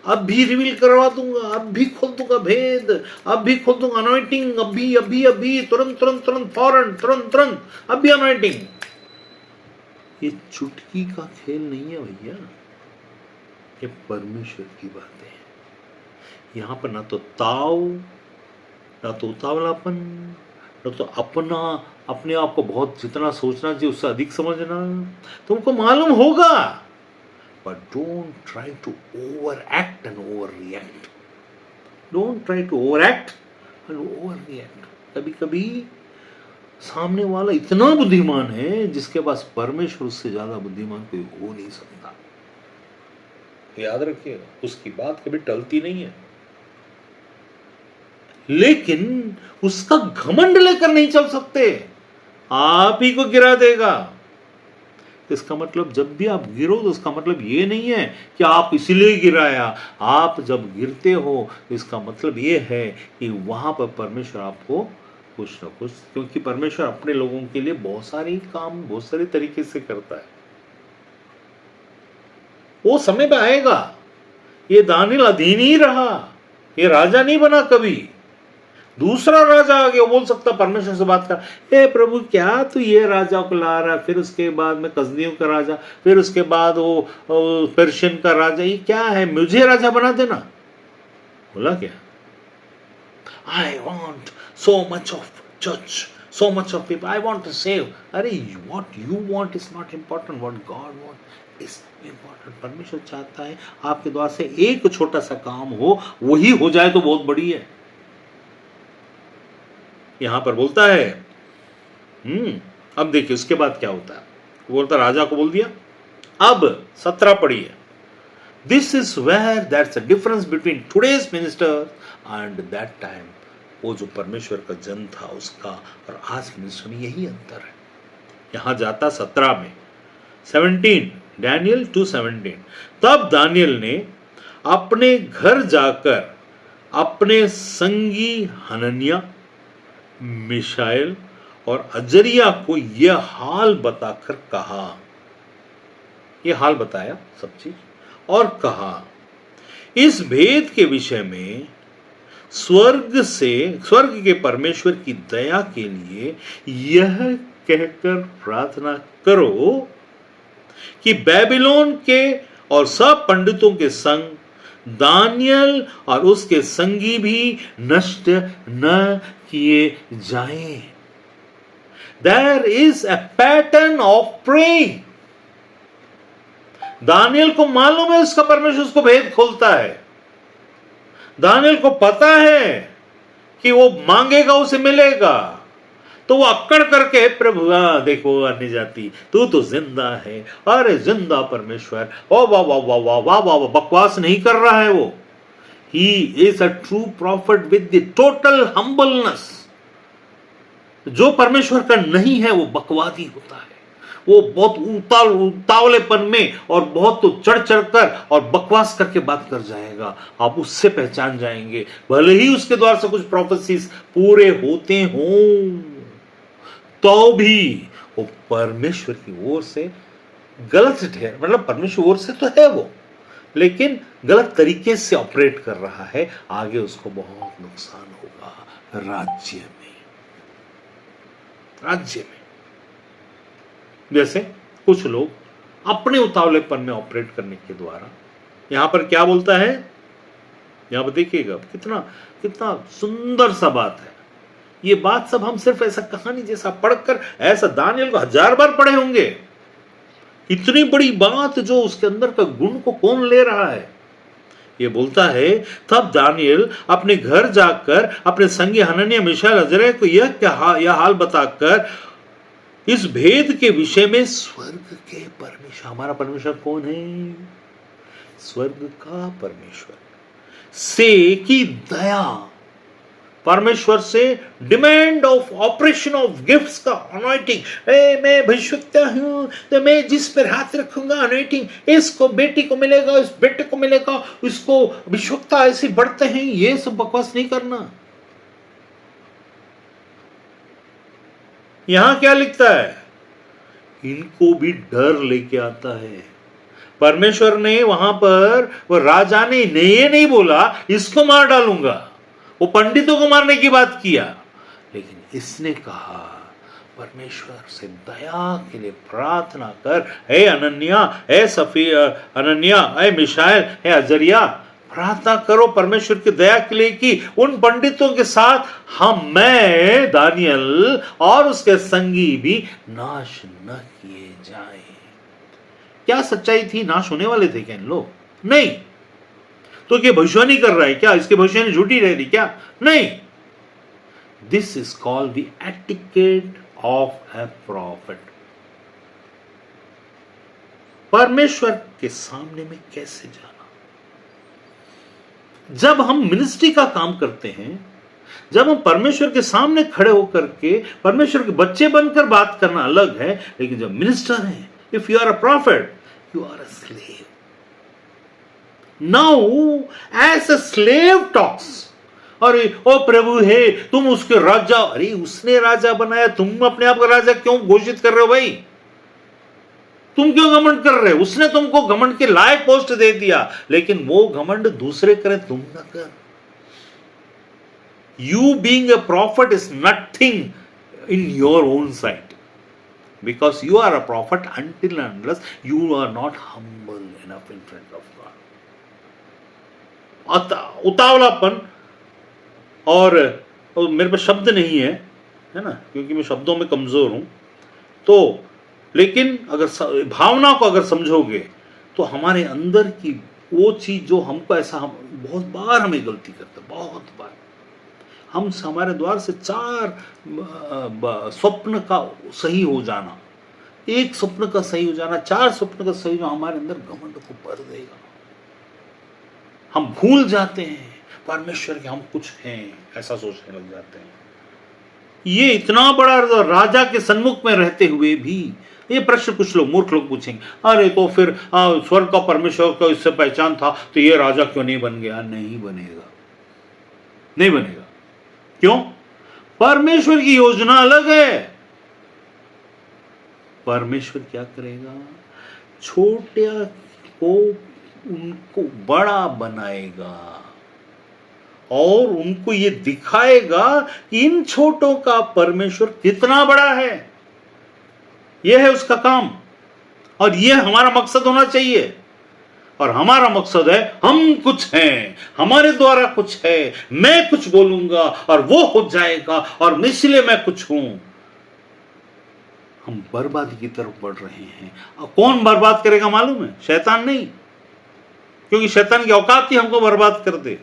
अब भी रिवील करवा दूंगा, अब भी खोल दूंगा भेद, अब भी खोल दूंगा अनॉइंटिंग, अभी अभी अभी, तुरंत तुरंत तुरंत, फौरन तुरंत तुरंत, अभी अनॉइंटिंग। ये चुटकी का खेल नहीं है भैया, ये परमेश्वर की बातें हैं। यहां पर ना तो ताव, ना तो उतावलापन, ना तो अपने आप को बहुत जितना सोचना चाहिए उससे अधिक समझना। तुमको मालूम होगा, but don't try to overact and overreact. Don't try to overact and overreact. कभी कभी सामने वाला इतना बुद्धिमान है जिसके पास परमेश्वर उससे ज्यादा बुद्धिमान कोई हो नहीं सकता। याद रखिएगा, उसकी बात कभी टलती नहीं है, लेकिन उसका घमंड लेकर नहीं चल सकते, आप ही को गिरा देगा। इसका मतलब जब भी आप गिरो तो उसका मतलब ये नहीं है कि आप इसलिए गिराया। आप जब गिरते हो तो इसका मतलब ये है कि वहां पर परमेश्वर आपको कुछ ना कुछ, क्योंकि परमेश्वर अपने लोगों के लिए बहुत सारे काम बहुत सारे तरीके से करता है। वो समय पे आएगा। ये दानियल अधीन ही रहा, ये राजा नहीं बना कभी। दूसरा राजा आ गया, बोल सकता परमेश्वर से बात कर, हे प्रभु क्या तू ये राजा को ला रहा, फिर उसके बाद में कसदियों का राजा, फिर उसके बाद वो पर्शियन का राजा, ये क्या है, मुझे राजा बना देना। बोला क्या, I want so much of church, so much of people, I want to save. अरे what you want is not important, what God want is important. परमेश्वर चाहता है आपके द्वारा से एक छोटा सा काम हो, वही हो जाए तो बहुत बड़ी है। यहां पर बोलता है अब देखिए उसके बाद क्या होता है। बोलता राजा को बोल दिया। अब 17 पढ़िए। This is where that's a difference between today's minister and that time. वो जो परमेश्वर का जन था उसका और आज मिनिस्टर में यही अंतर है। यहां जाता 17 में 17 दानियल 2:17। तब दानियल ने अपने घर जाकर अपने संगी हनन्याह, मिशाएल और अजरिया को यह हाल बताकर कहा। यह हाल बताया सब चीज और कहा, इस भेद के विषय में स्वर्ग के परमेश्वर की दया के लिए यह कहकर प्रार्थना करो कि बेबीलोन के और सब पंडितों के संग दानियल और उसके संगी भी नष्ट न किए जाएं। There is a pattern of praying. Daniel को मालूम है उसका परमेश्वर उसको भेद खोलता है। दानियल को पता है कि वो मांगेगा उसे मिलेगा, तो वो अक्कड़ करके प्रभु देखो अन्य जाति तू तो जिंदा है, अरे जिंदा परमेश्वर, ओ वाह वाह वाह वाह वाह वाह, बकवास नहीं कर रहा है वो। He is a true prophet with the total humbleness. जो परमेश्वर का नहीं है वो बकवादी होता है, वो बहुत उतावलेपन में और बहुत तो चढ़ चढ़कर और बकवास करके बात कर जाएगा। आप उससे पहचान जाएंगे, भले ही उसके द्वारा से कुछ प्रोफेसीज पूरे होते हों तो भी वो परमेश्वर की ओर से गलत है, मतलब परमेश्वर ओर से तो है वो, लेकिन गलत तरीके से ऑपरेट कर रहा है। आगे उसको बहुत नुकसान होगा राज्य में। जैसे कुछ लोग अपने उतावलेपन में ऑपरेट करने के द्वारा, यहां पर क्या बोलता है, यहां पर देखिएगा कितना कितना सुंदर सा बात है। ये बात सब हम सिर्फ ऐसा कहानी जैसा पढ़कर, ऐसा दानियल को 1000 बार पढ़े होंगे। इतनी बड़ी बात जो उसके अंदर का गुण को कौन ले रहा है। ये बोलता है, तब दानियल अपने घर जाकर अपने संगी हनन्याह मिशाएल अजर्याह को यह हाल बताकर इस भेद के विषय में स्वर्ग के परमेश्वर, हमारा परमेश्वर कौन है, स्वर्ग का परमेश्वर से की दया, परमेश्वर से demand of operation of gifts का अनॉइंटिंग। मैं भविष्यवक्ता हूं तो मैं जिस पर हाथ रखूंगा अनॉइंटिंग, इसको बेटी को मिलेगा, इस बेटे को मिलेगा, इसको भविष्यवक्ता ऐसे बढ़ते हैं। ये सब बकवास नहीं करना। यहां क्या लिखता है, इनको भी डर लेके आता है। परमेश्वर ने वहां पर, वो राजा ने ये नहीं बोला इसको मार डालूंगा, वो पंडितों को मारने की बात किया, लेकिन इसने कहा परमेश्वर से दया के लिए प्रार्थना कर, हे अनन्याह, हे अनन्याह, हे मिशाएल, हे अजर्याह, प्रार्थना करो परमेश्वर की दया के लिए कि उन पंडितों के साथ मैं दानियल और उसके संगी भी नाश न किए जाएं। क्या सच्चाई थी, नाश होने वाले थे क्या इन लोग? नहीं। तो क्या भविष्यवाणी कर रहा है क्या, इसकी भविष्यवाणी झूठी रह रही क्या? नहीं। This is called the etiquette of A profit. परमेश्वर के सामने में कैसे जाना। जब हम मिनिस्ट्री का काम करते हैं, जब हम परमेश्वर के सामने खड़े होकर के परमेश्वर के बच्चे बनकर बात करना अलग है, लेकिन जब मिनिस्टर हैं, if you are a prophet, you are a slave. Now as a slave talks, अरे ओ प्रभु है तुम उसके राजा, अरे उसने राजा बनाया, तुम अपने आप को राजा क्यों घोषित कर रहे हो भाई? तुम क्यों घमंड कर रहे हो? उसने तुमको घमंड के लायक पोस्ट दे दिया, लेकिन वो घमंड दूसरे करें, तुम ना कर। You being a prophet is nothing in your own sight, because you are a prophet until and unless you are not humble enough in front of God. उतावलापन, और मेरे पे शब्द नहीं है ना, क्योंकि मैं शब्दों में कमजोर हूं, तो लेकिन अगर भावना को अगर समझोगे तो हमारे अंदर की वो चीज जो हमको ऐसा, हम बहुत बार हमें गलती करते, बहुत बार हम, हमारे द्वार से 4 स्वप्न का सही हो जाना, एक स्वप्न का सही हो जाना, 4 स्वप्न का सही जो हमारे अंदर घमंड को भर देगा। हम भूल जाते हैं परमेश्वर के हम कुछ हैं, ऐसा सोचने लग जाते हैं। ये इतना बड़ा राजा के सन्मुख में रहते हुए भी ये प्रश्न कुछ लोग, मूर्ख लोग पूछेंगे, अरे तो फिर स्वर्ग का परमेश्वर का इससे पहचान था तो ये राजा क्यों नहीं बन गया? नहीं बनेगा, नहीं बनेगा। क्यों? परमेश्वर की योजना अलग है। परमेश्वर क्या करेगा? छोटे को उनको बड़ा बनाएगा और उनको ये दिखाएगा कि इन छोटों का परमेश्वर कितना बड़ा है। यह है उसका काम, और यह हमारा मकसद होना चाहिए। और हमारा मकसद है, हम कुछ हैं, हमारे द्वारा कुछ है, मैं कुछ बोलूंगा और वो हो जाएगा, और इसलिए मैं कुछ हूं। हम बर्बादी की तरफ बढ़ रहे हैं। अब कौन बर्बाद करेगा मालूम है? शैतान नहीं, क्योंकि शैतान की औकात ही हमको बर्बाद कर दे।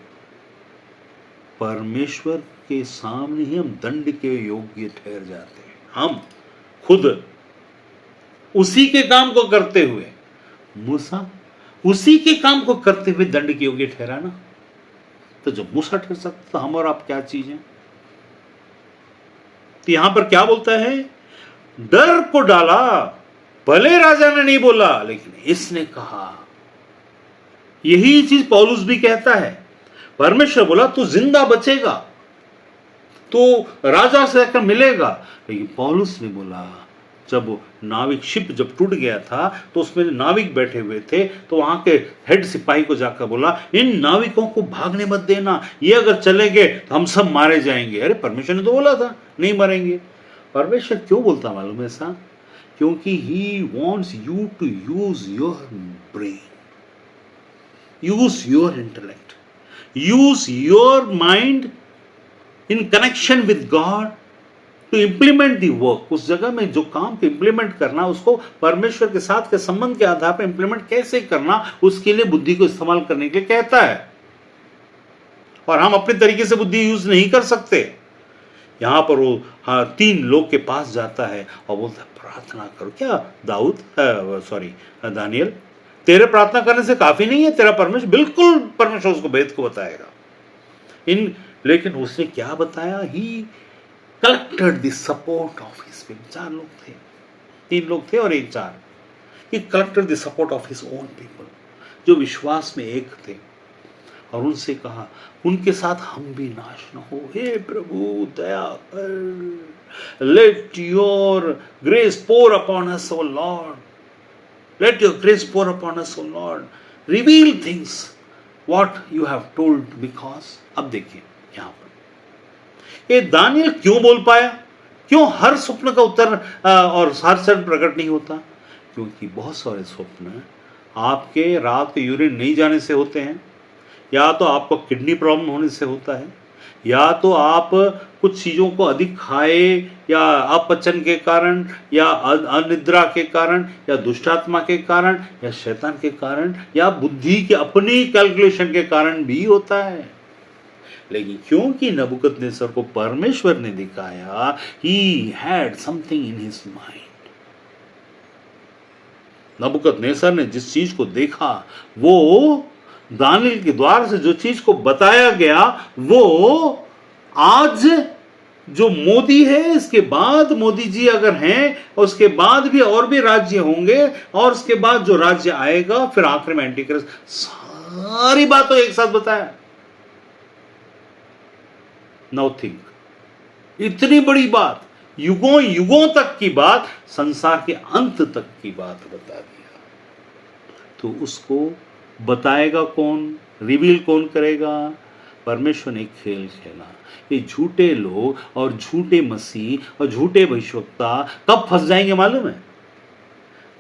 परमेश्वर के सामने ही हम दंड के योग्य ठहर जाते हैं। हम खुद उसी के काम को करते हुए, मूसा उसी के काम को करते हुए दंड के योग्य ठहरा ना, तो जब मूसा ठहर सकता, हम और आप क्या चीज हैं? तो यहां पर क्या बोलता है, डर को डाला, भले राजा ने नहीं बोला लेकिन इसने कहा। यही चीज पौलुस भी कहता है, परमेश्वर बोला तू जिंदा बचेगा, तो राजा से आकर मिलेगा, लेकिन पौलुस ने बोला, जब नाविक शिप जब टूट गया था तो उसमें नाविक बैठे हुए थे, तो वहां के हेड सिपाही को जाकर बोला, इन नाविकों को भागने मत देना, ये अगर चले गए तो हम सब मारे जाएंगे। अरे परमेश्वर ने तो बोला था नहीं मरेंगे। परमेश्वर क्यों बोलता मालूम है ऐसा? क्योंकि he wants you to use your brain, use your intellect, use your mind in connection with God to implement the work. उस जगह में जो काम को इंप्लीमेंट करना, उसको परमेश्वर के साथ के संबंध के आधार पर इंप्लीमेंट कैसे करना, उसके लिए बुद्धि को इस्तेमाल करने के लिए कहता है। और हम अपने तरीके से बुद्धि यूज नहीं कर सकते। यहां पर वो 3 लोग के पास जाता है और बोलता है प्रार्थना करो। क्या दानियल, तेरे प्रार्थना करने से काफी नहीं है, तेरा परमेश्वर, बिल्कुल परमेश्वर उसको भेद को बताएगा। लेकिन उसने क्या बताया? ही collected the support of his people. 4 लोग थे, 3 लोग थे और 1 4। ही collected the support of his own people, जो विश्वास में एक थे, और उनसे कहा उनके साथ हम भी नाश न हो। हे प्रभु दया कर, let your grace pour upon us O Lord, let your grace pour upon us O Lord, reveal things what you have told. Because अब देखिए यहां पर ये दानियल क्यों बोल पाया, क्यों हर स्वप्न का उत्तर और हर क्षण प्रकट नहीं होता? क्योंकि बहुत सारे स्वप्न आपके रात को यूरिन नहीं जाने से होते हैं, या तो आपको किडनी प्रॉब्लम होने से होता है, या तो आप कुछ चीज़ों को अधिक खाए, या अपचन के कारण, या अनिद्रा के कारण, या दुष्टात्मा के कारण, या शैतान के कारण, या बुद्धि के अपनी कैलकुलेशन के कारण भी होता है। लेकिन क्योंकि नबूकदनेस्सर को परमेश्वर ने दिखाया, he had something in his mind. Nebuchadnezzar ने जिस चीज को देखा, वो दानियल के द्वार से जो चीज को बताया गया, वो आज जो मोदी है, इसके बाद मोदी जी अगर हैं, और उसके बाद भी और भी राज्य होंगे, और उसके बाद जो राज्य आएगा, फिर आखिर में एंटीक्राइस्ट, सारी बातों एक साथ बताया। नाउ थिंक, इतनी बड़ी बात, युगों युगों तक की बात, संसार के अंत तक की बात बता दिया। तो उसको बताएगा कौन, रिवील कौन करेगा? परमेश्वर ने खेल खेला। ये झूठे लोग और झूठे मसीह और झूठे भविष्यवक्ता कब फंस जाएंगे मालूम है?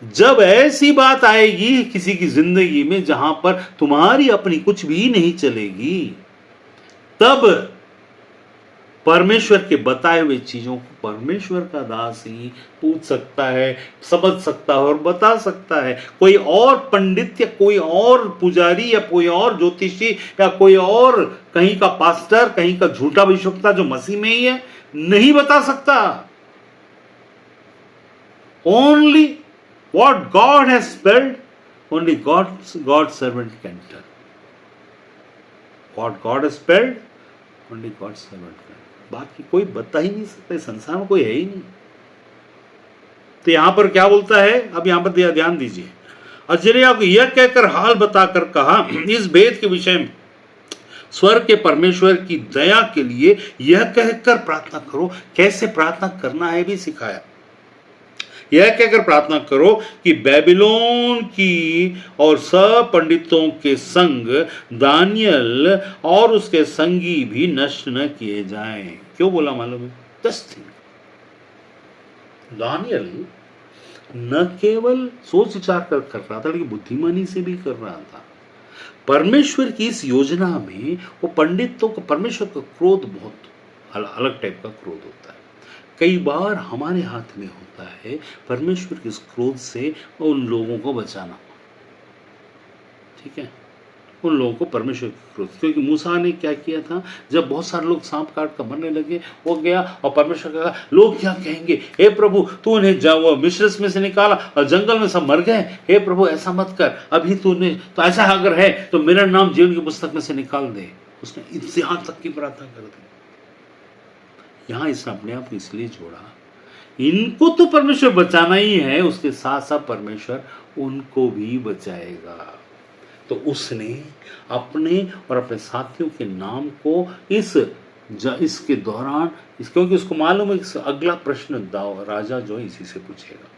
जब ऐसी बात आएगी किसी की जिंदगी में जहां पर तुम्हारी अपनी कुछ भी नहीं चलेगी, तब परमेश्वर के बताए हुए चीजों को परमेश्वर का दास ही पूछ सकता है, समझ सकता है और बता सकता है। कोई और पंडित या कोई और पुजारी या कोई और ज्योतिषी या कोई और कहीं का पास्टर, कहीं का झूठा भविष्यवक्ता जो मसीह में ही है, नहीं बता सकता। Only what God has spelled, only God's servant can tell. What God has spelled, only God's servant can. बाकी कोई बता ही नहीं सकता, संसार में कोई है ही नहीं। तो यहां पर क्या बोलता है, अब यहां पर ध्यान दीजिए। अजरिया को यह कहकर हाल बताकर कहा, इस भेद के विषय में स्वर्ग के परमेश्वर की दया के लिए यह कहकर प्रार्थना करो। कैसे प्रार्थना करना है भी सिखाया। यह कहकर प्रार्थना करो कि बेबीलोन की और सब पंडितों के संग दानियल और उसके संगी भी नष्ट न किए जाएं। क्यों बोला मालूम है? 10 थिंग। दानियल न केवल सोच विचार कर रहा था, लेकिन बुद्धिमानी से भी कर रहा था। परमेश्वर की इस योजना में वो पंडितों को, परमेश्वर का क्रोध बहुत अलग टाइप का क्रोध होता है। कई बार हमारे हाथ में होता है परमेश्वर के इस क्रोध से उन लोगों को बचाना। ठीक है, उन लोगों को परमेश्वर के क्रोध, क्योंकि मूसा ने क्या किया था, जब बहुत सारे लोग सांप काट कर मरने लगे, वो गया और परमेश्वर का कहा, लोग क्या कहेंगे, हे प्रभु तू उन्हें मिस्र में से निकाला और जंगल में सब मर गए, हे प्रभु ऐसा मत कर, अभी तूने तो ऐसा अगर है तो मेरा नाम जीवन की पुस्तक में से निकाल दे। उसने यहाँ तक की प्रार्थना कर दी। यहाँ इसने अपने आप को इसलिए जोड़ा, इनको तो परमेश्वर बचाना ही है, उसके साथ साथ परमेश्वर उनको भी बचाएगा। तो उसने अपने और अपने साथियों के नाम को इसके दौरान क्योंकि उसको मालूम है कि अगला प्रश्न राजा जो है इसी से पूछेगा।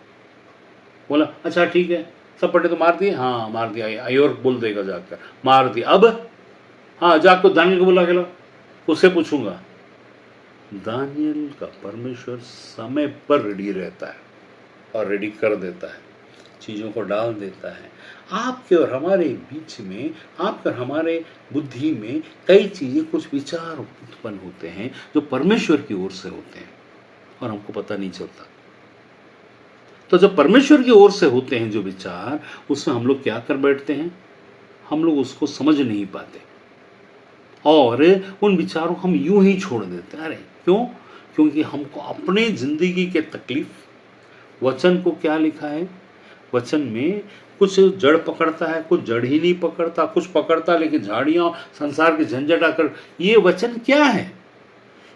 बोला अच्छा ठीक है, सब पढ़े तो मार दिए, हाँ मार दिया, अयोर बोल देगा जाकर मार दिया, अब हाँ जाकर दानियल को बुला के लो, उससे पूछूंगा। दानियल का परमेश्वर समय पर रेडी रहता है और रेडी कर देता है, चीज़ों को डाल देता है। आपके और हमारे बीच में, आपके और हमारे बुद्धि में कई चीज़ें, कुछ विचार उत्पन्न होते हैं जो परमेश्वर की ओर से होते हैं और हमको पता नहीं चलता। तो जब परमेश्वर की ओर से होते हैं जो विचार, उसमें हम लोग क्या कर बैठते हैं, हम लोग उसको समझ नहीं पाते और उन विचारों को हम यूं ही छोड़ देते हैं। अरे क्यों? क्योंकि हमको अपने जिंदगी के तकलीफ, वचन को क्या लिखा है, वचन में कुछ जड़ पकड़ता है, कुछ जड़ ही नहीं पकड़ता, कुछ पकड़ता लेकिन झाड़ियां संसार के झंझट आकर। ये वचन क्या है?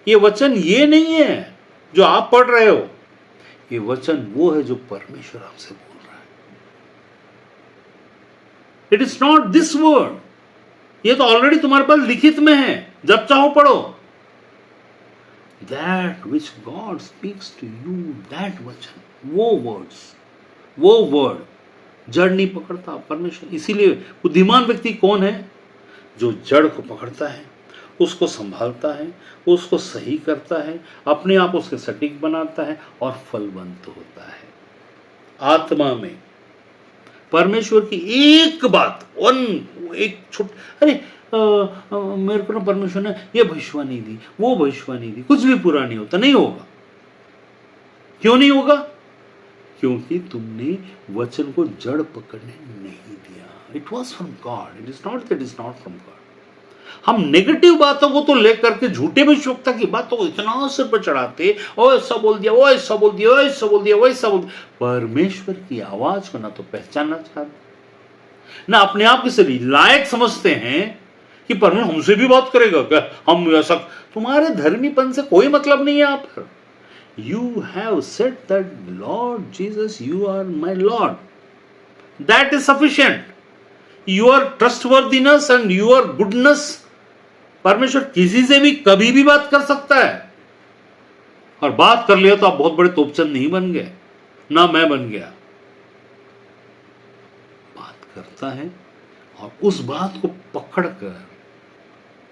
ये वचन ये नहीं है जो आप पढ़ रहे हो, ये वचन वो है जो परमेश्वर आपसे बोल रहा है। It is not this word, ये तो ऑलरेडी तुम्हारे पास लिखित में है, जब चाहो पढ़ो। That which God speaks to you, that वचन, वो वर्ड्स, वो वर्ड जड़ नहीं पकड़ता परमेश्वर। इसीलिए बुद्धिमान व्यक्ति कौन है? जो जड़ को पकड़ता है, उसको संभालता है, उसको सही करता है, अपने आप उसके सटीक बनाता है और फलवंत होता है। आत्मा में परमेश्वर की एक बात, एक अरे मेरे को ना परमेश्वर ने ये भविष्यवाणी दी, वो भविष्यवाणी दी, कुछ भी पूरा नहीं होता, नहीं होगा। क्यों नहीं होगा? क्योंकि तुमने वचन को जड़ पकड़ने नहीं दिया। It was from God, it is not that is not from God. हम नेगेटिव बातों को तो लेकर के, झूठे भविष्यवक्ता की बातों को इतना सिर पर चढ़ाते, ओ ऐसा बोल दिया, वो ऐसा बोल दिया, वो ऐसा बोल दिया, वो ऐसा बोल दिया। परमेश्वर की आवाज को ना तो पहचानना चाहते, ना अपने आप के से लायक समझते हैं कि परमेश्वर हमसे भी बात करेगा क्या, हम ऐसा। तुम्हारे धर्मीपन से कोई मतलब नहीं है आप पर। You have said that Lord Jesus, you are my Lord. That is sufficient. Your trustworthiness and your goodness, परमेश्वर किसी से भी कभी भी बात कर सकता है, और बात कर लिया तो आप बहुत बड़े तोपचंद नहीं बन गए, ना मैं बन गया। बात करता है और उस बात को पकड़कर,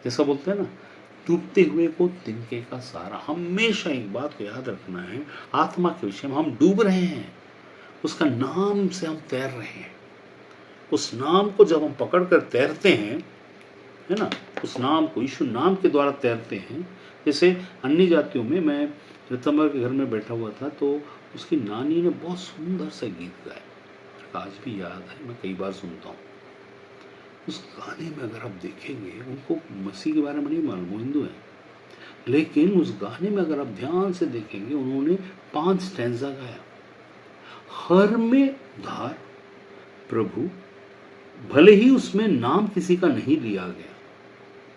जैसा बोलते हैं ना, डूबते हुए को तिनके का सहारा। हमेशा एक बात को याद रखना है, आत्मा के विषय में हम डूब रहे हैं, उसका नाम से हम तैर रहे हैं। उस नाम को जब हम पकड़कर तैरते हैं, है ना, उस नाम को, यीशु नाम के द्वारा तैरते हैं। जैसे अन्य जातियों में, मैं रितंबर के घर में बैठा हुआ था, तो उसकी नानी ने बहुत सुंदर सा गीत गाया, आज भी याद है, मैं कई बार सुनता हूँ। उस गाने में अगर आप देखेंगे, उनको मसीह के बारे में नहीं मालूम, वो हिंदू है, लेकिन उस गाने में अगर आप ध्यान से देखेंगे, उन्होंने 5 स्टैंजा गाया। हर में धार प्रभु, भले ही उसमें नाम किसी का नहीं लिया गया,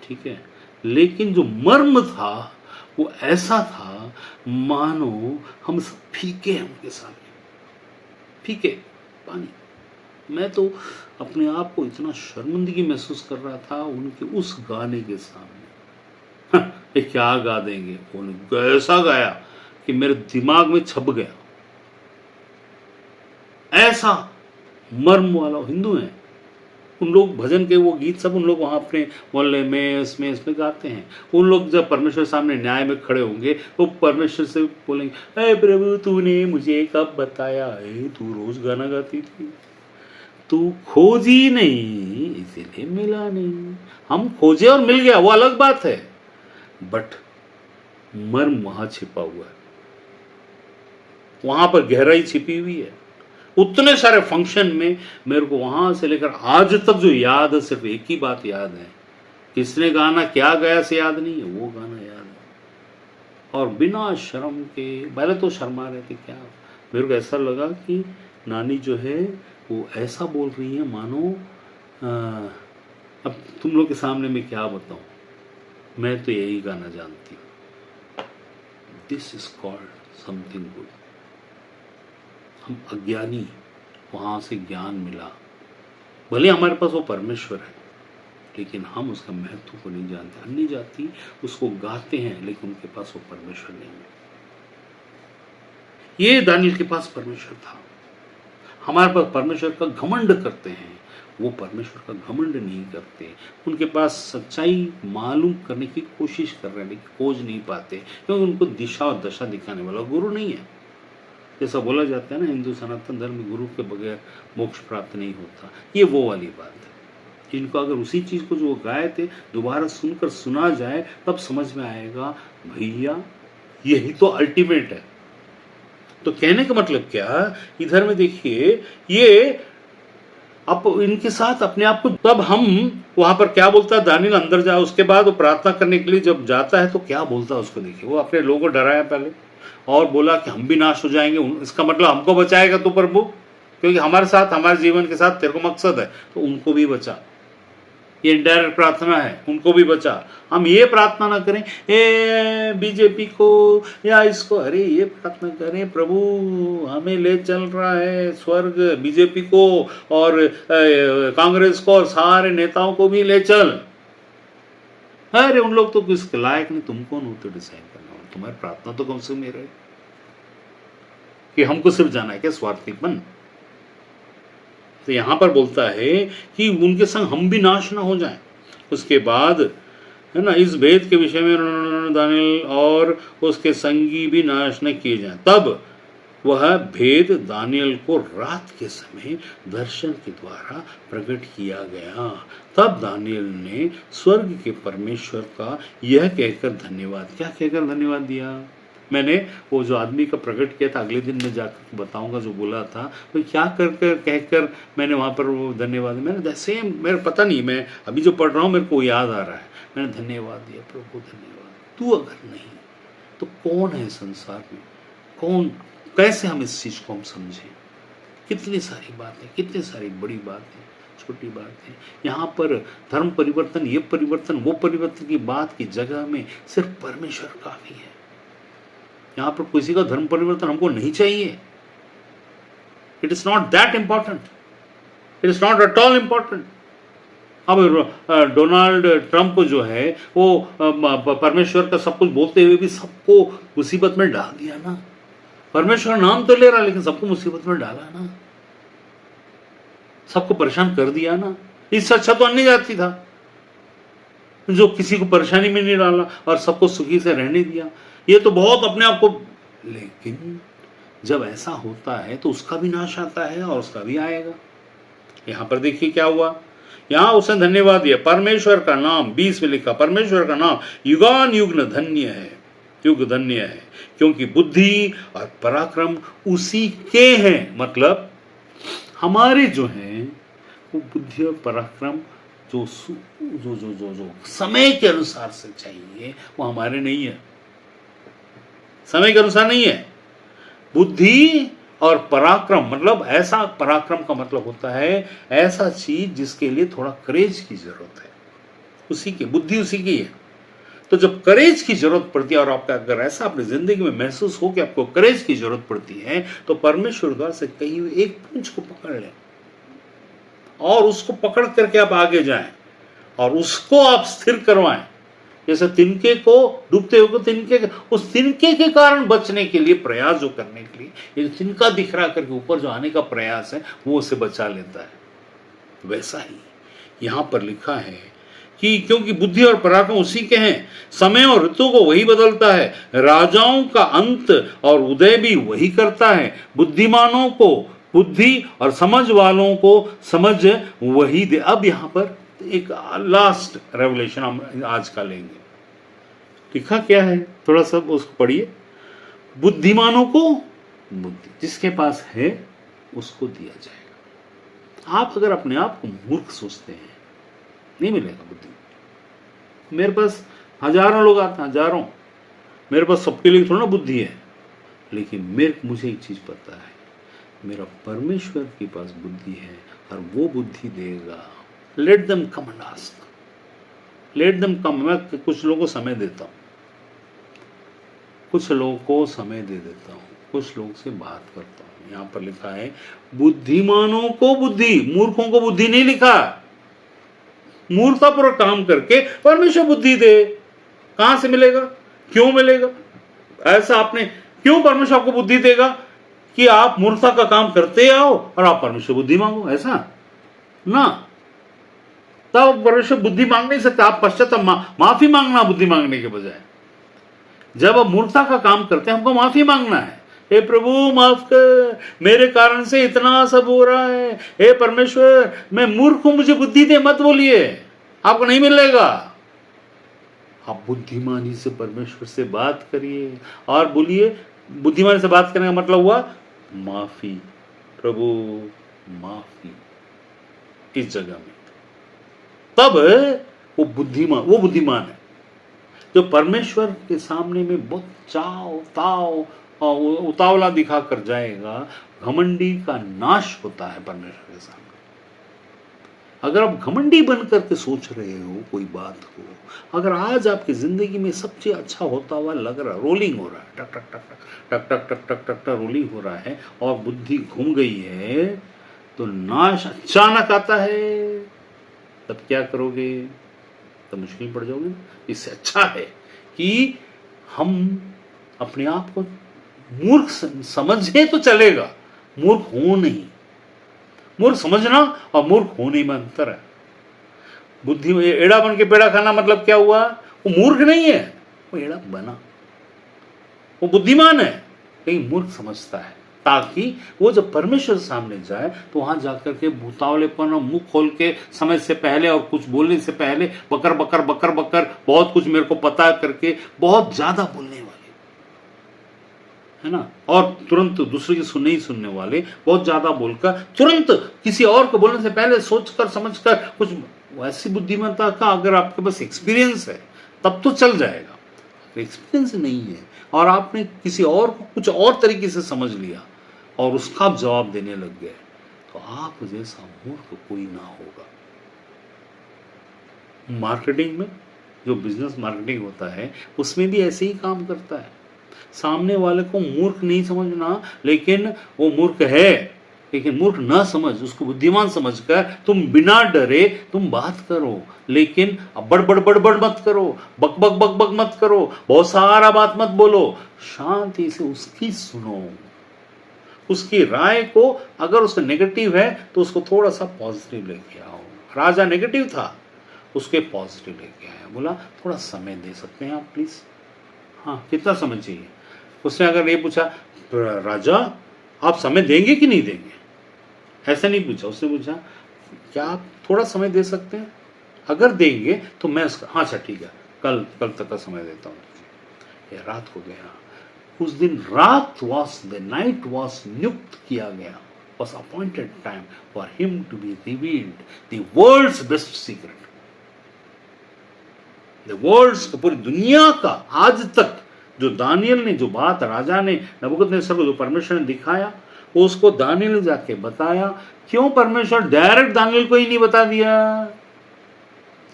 ठीक है, लेकिन जो मर्म था वो ऐसा था मानो हम सब फीके हैं उनके सामने, फीके पानी। मैं तो अपने आप को इतना शर्मिंदगी महसूस कर रहा था उनके उस गाने के सामने। ये क्या गा देंगे, उन्होंने ऐसा गाया कि मेरे दिमाग में छप गया। ऐसा मर्म वाला, हिंदू हैं उन लोग, भजन के वो गीत सब उन लोग वहाँ अपने मोहल्ले में इसमें गाते हैं। उन लोग जब परमेश्वर सामने न्याय में खड़े होंगे, वो परमेश्वर से बोलेंगे, अरे प्रभु तूने मुझे कब बताया, तू रोज गाना गाती थी, तू खोजी नहीं इसीलिए मिला नहीं। हम खोजे और मिल गया, वो अलग बात है, बट मर्म वहां छिपा हुआ है, वहां पर गहराई छिपी हुई है। उतने सारे फंक्शन में मेरे को वहां से लेकर आज तक जो याद है, सिर्फ एक ही बात याद है, किसने गाना क्या गाया से याद नहीं है, वो गाना याद है। और बिना शर्म के, पहले तो शर्मा रहे थे, क्या मेरे को ऐसा लगा कि नानी जो है वो ऐसा बोल रही है मानो अब तुम लोग के सामने मैं क्या बताऊं, मैं तो यही गाना जानती हूँ। This is called something good. हम अज्ञानी, वहां से ज्ञान मिला, भले हमारे पास वो परमेश्वर है, लेकिन हम उसका महत्व को नहीं जानते। अन्य जाति उसको गाते हैं, लेकिन उनके पास वो परमेश्वर नहीं है। ये दानियल के पास परमेश्वर था। हमारे पास परमेश्वर का घमंड करते हैं, वो परमेश्वर का घमंड नहीं करते। उनके पास सच्चाई मालूम करने की कोशिश कर रहे हैं, लेकिन खोज नहीं पाते, क्योंकि उनको दिशा और दशा दिखाने वाला गुरु नहीं है। जैसा बोला जाता है ना, हिंदू सनातन धर्म में गुरु के बगैर मोक्ष प्राप्त नहीं होता, ये वो वाली बात है। इनको अगर उसी चीज को जो वो गाए थे दोबारा सुनकर सुना जाए, तब समझ में आएगा भैया यही तो अल्टीमेट है। तो कहने का मतलब क्या, इधर में देखिए, ये अब इनके साथ अपने आप को, तब हम वहां पर क्या बोलता है, दानियल अंदर जा, उसके बाद वो प्रार्थना करने के लिए जब जाता है तो क्या बोलता है उसको देखिए। वो अपने लोगों को डराया पहले और बोला कि हम भी नाश हो जाएंगे, इसका मतलब हमको बचाएगा तो प्रभु, क्योंकि हमारे साथ, हमारे जीवन के साथ तेरे को मकसद है, तो उनको भी बचा। ये इनडायरेक्ट प्रार्थना है, उनको भी बचा। हम ये प्रार्थना ना करें ए बीजेपी को या इसको, अरे ये प्रार्थना करें प्रभु हमें ले चल रहा है स्वर्ग, बीजेपी को और कांग्रेस को और सारे नेताओं को भी ले चल। अरे उन लोग तो किस लायक नहीं, तुम कौन होते डिसाइड करना, तुम्हारी प्रार्थना तो कम से कम मेरे कि हमको सिर्फ जाना है क्या स्वार्थीपन। तो यहां पर बोलता है कि उनके संग हम भी नाश ना हो जाएं। उसके बाद है ना, इस भेद के विषय में दानियल और उसके संगी भी नाश न किए जाएं। तब वह भेद दानियल को रात के समय दर्शन के द्वारा प्रकट किया गया। तब दानियल ने स्वर्ग के परमेश्वर का यह कहकर धन्यवाद, क्या कहकर धन्यवाद दिया, मैंने वो जो आदमी का प्रकट किया था, अगले दिन मैं जाकर बताऊंगा जो बोला था, तो क्या कर कहकर मैंने वहाँ पर वो धन्यवाद, मैंने सेम, मेरे पता नहीं, मैं अभी जो पढ़ रहा हूँ मेरे को याद आ रहा है, मैंने धन्यवाद दिया प्रभु धन्यवाद। तू अगर नहीं तो कौन है संसार में, कौन, कैसे हम इस चीज़ को हम समझें। कितनी सारी बातें, कितनी सारी बड़ी बातें, छोटी बातें। यहाँ पर धर्म परिवर्तन, ये परिवर्तन, वो परिवर्तन की बात की जगह में सिर्फ परमेश्वर काफी है। यहाँ पर किसी का धर्म परिवर्तन हमको नहीं चाहिए। It is not that important, it is not at all important. अब डोनाल्ड ट्रंप जो है वो परमेश्वर का सब कुछ बोलते हुए भी सबको मुसीबत में डाल दिया ना। परमेश्वर नाम तो ले रहा, लेकिन सबको मुसीबत में डाला ना, सबको परेशान कर दिया ना। इससे अच्छा तो अन्य जाति था जो किसी को परेशानी में नहीं डाला और सबको सुखी से रहने दिया। ये तो बहुत अपने आप को, लेकिन जब ऐसा होता है तो उसका भी नाश आता है और उसका भी आएगा। यहां पर देखिए क्या हुआ, यहां उसने धन्यवाद दिया, परमेश्वर का नाम 20 में लिखा, परमेश्वर का नाम युगान युग धन्य है, युग धन्य है, क्योंकि बुद्धि और पराक्रम उसी के हैं। मतलब हमारे जो हैं वो बुद्धि और पराक्रम जो जो जो जो जो समय के अनुसार से चाहिए वो हमारे नहीं है, समय के अनुसार नहीं है। बुद्धि और पराक्रम, मतलब ऐसा पराक्रम का मतलब होता है ऐसा चीज जिसके लिए थोड़ा करेज की जरूरत है, उसी की बुद्धि उसी की है। तो जब करेज की जरूरत पड़ती है और आपका अगर ऐसा अपनी जिंदगी में महसूस हो कि आपको करेज की जरूरत पड़ती है, तो परमेश्वर द्वारा से कही हुई एक पूंछ को पकड़ लें और उसको पकड़ करके आप आगे जाएं और उसको आप स्थिर करवाएं। जैसे तिनके को, डूबते हुए तिनके, उस तिनके के कारण बचने के लिए प्रयास जो करने के लिए, ये तिनका दिख रहा करके ऊपर जो आने का प्रयास है वो उसे बचा लेता है। वैसा ही यहां पर लिखा है कि क्योंकि बुद्धि और पराक्रम उसी के हैं, समय और ऋतु को वही बदलता है, राजाओं का अंत और उदय भी वही करता है, बुद्धिमानों को बुद्धि और समझ वालों को समझ वही दे। अब यहां पर एक लास्ट रेवलेशन हम आज का लेंगे। लिखा क्या है, थोड़ा सा उसको पढ़िए। बुद्धिमानों को बुद्धि जिसके पास है उसको दिया जाएगा। आप अगर अपने आप को मूर्ख सोचते हैं, नहीं मिलेगा बुद्धि। मेरे पास हजारों लोग आते हैं, हजारों, मेरे पास सबके लिए थोड़ा ना बुद्धि है, लेकिन मुझे एक चीज पता है, मेरा परमेश्वर के पास बुद्धि है और वो बुद्धि देगा। Let them come and ask, let them come. मैं कुछ लोगों को समय देता हूं, कुछ लोगों को समय दे देता हूँ, कुछ लोग से बात करता हूँ। यहाँ पर लिखा है बुद्धिमानों को बुद्धि, मूर्खों को बुद्धि नहीं लिखा। मूर्खतापूर्वक काम करके परमेश्वर बुद्धि दे, कहां से मिलेगा, क्यों मिलेगा? ऐसा आपने क्यों परमेश्वर आपको बुद्धि देगा कि आप मूर्खता का काम करते आओ और आप परमेश्वर बुद्धि मांगो? ऐसा ना, तब परमेश्वर बुद्धि मांग नहीं सकता। आप पश्चाताप माफी मांगना बुद्धि मांगने के बजाय। जब आप मूर्खता का काम करते हैं हमको माफी मांगना है, हे प्रभु माफ कर, मेरे कारण से इतना सब हो रहा है, हे परमेश्वर मैं मूर्ख हूं, मुझे बुद्धि दे। मत बोलिए, आपको नहीं मिलेगा। आप बुद्धिमानी से परमेश्वर से बात करिए और बोलिए। बुद्धिमानी से बात करने का मतलब हुआ माफी, प्रभु माफी, इस जगह में। तब वो बुद्धिमान है जो परमेश्वर के सामने में बहुत चाव ताव उतावला दिखा कर जाएगा। घमंडी का नाश होता है परमेश्वर के सामने। अगर आप घमंडी बन करके सोच रहे हो कोई बात को, अगर आज आपकी जिंदगी में सबसे अच्छा होता हुआ लग रहा, रोलिंग हो रहा है, टक टक टक टक टक टक टक टक टक रोलिंग हो रहा है और बुद्धि घूम गई है, तो नाश अचानक आता है, तब क्या करोगे? तब मुश्किल पड़ जाओगे। इससे अच्छा है कि हम अपने आप को मूर्ख समझे तो चलेगा, मूर्ख हो नहीं। मूर्ख समझना और मूर्ख होने में अंतर है। बुद्धि में एड़ा बन के पेड़ा खाना मतलब क्या हुआ? वो मूर्ख नहीं है, वो एड़ा बना। वो बुद्धिमान है लेकिन मूर्ख समझता है, ताकि वो जब परमेश्वर सामने जाए तो वहां जाकर के भूतावलेपन और मुंह खोल के समय से पहले और कुछ बोलने से पहले बकर बकर बकर बकर बहुत कुछ मेरे को पता करके बहुत ज्यादा बोलने वाले, है ना, और तुरंत दूसरे की नहीं सुनने वाले, बहुत ज्यादा बोलकर तुरंत किसी और को बोलने से पहले सोचकर समझकर कुछ, वैसी बुद्धिमत्ता का अगर आपके पास एक्सपीरियंस है तब तो चल जाएगा। एक्सपीरियंस नहीं है और आपने किसी और को कुछ और तरीके से समझ लिया और उसका आप जवाब देने लग गए, तो आप जैसा मूर्ख कोई ना होगा। मार्केटिंग में जो बिजनेस मार्केटिंग होता है उसमें भी ऐसे ही काम करता है। सामने वाले को मूर्ख नहीं समझना, लेकिन वो मूर्ख है, लेकिन मूर्ख ना समझ, उसको बुद्धिमान समझकर तुम बिना डरे तुम बात करो, लेकिन बड़बड़ बड़बड़ मत करो, बक बक बक बक मत करो, बहुत सारा बात मत बोलो, शांति से उसकी सुनो। उसकी राय को अगर उसका नेगेटिव है तो उसको थोड़ा सा पॉजिटिव लेके आओ। राजा नेगेटिव था, उसके पॉजिटिव लेके आया, बोला थोड़ा समय दे सकते हैं आप प्लीज? हाँ, कितना समय चाहिए? उसने अगर ये पूछा राजा आप समय देंगे कि नहीं देंगे, ऐसा नहीं पूछा। उसने पूछा क्या आप थोड़ा समय दे सकते हैं? अगर देंगे तो मैं उसका, हाँ अच्छा ठीक है, कल तक का समय देता हूँ तुझे। ये रात हो गया, उस दिन रात द नाइट वॉज नियुक्त किया गया, was appointed time for him to be revealed the world's best secret. The world's, पूरी दुनिया का आज तक जो दानियल ने, जो बात राजा ने नबूकदनेस्सर को, जो परमेश्वर ने दिखाया, वो उसको दानियल ने जाके बताया। क्यों परमेश्वर डायरेक्ट दानियल को ही नहीं बता दिया?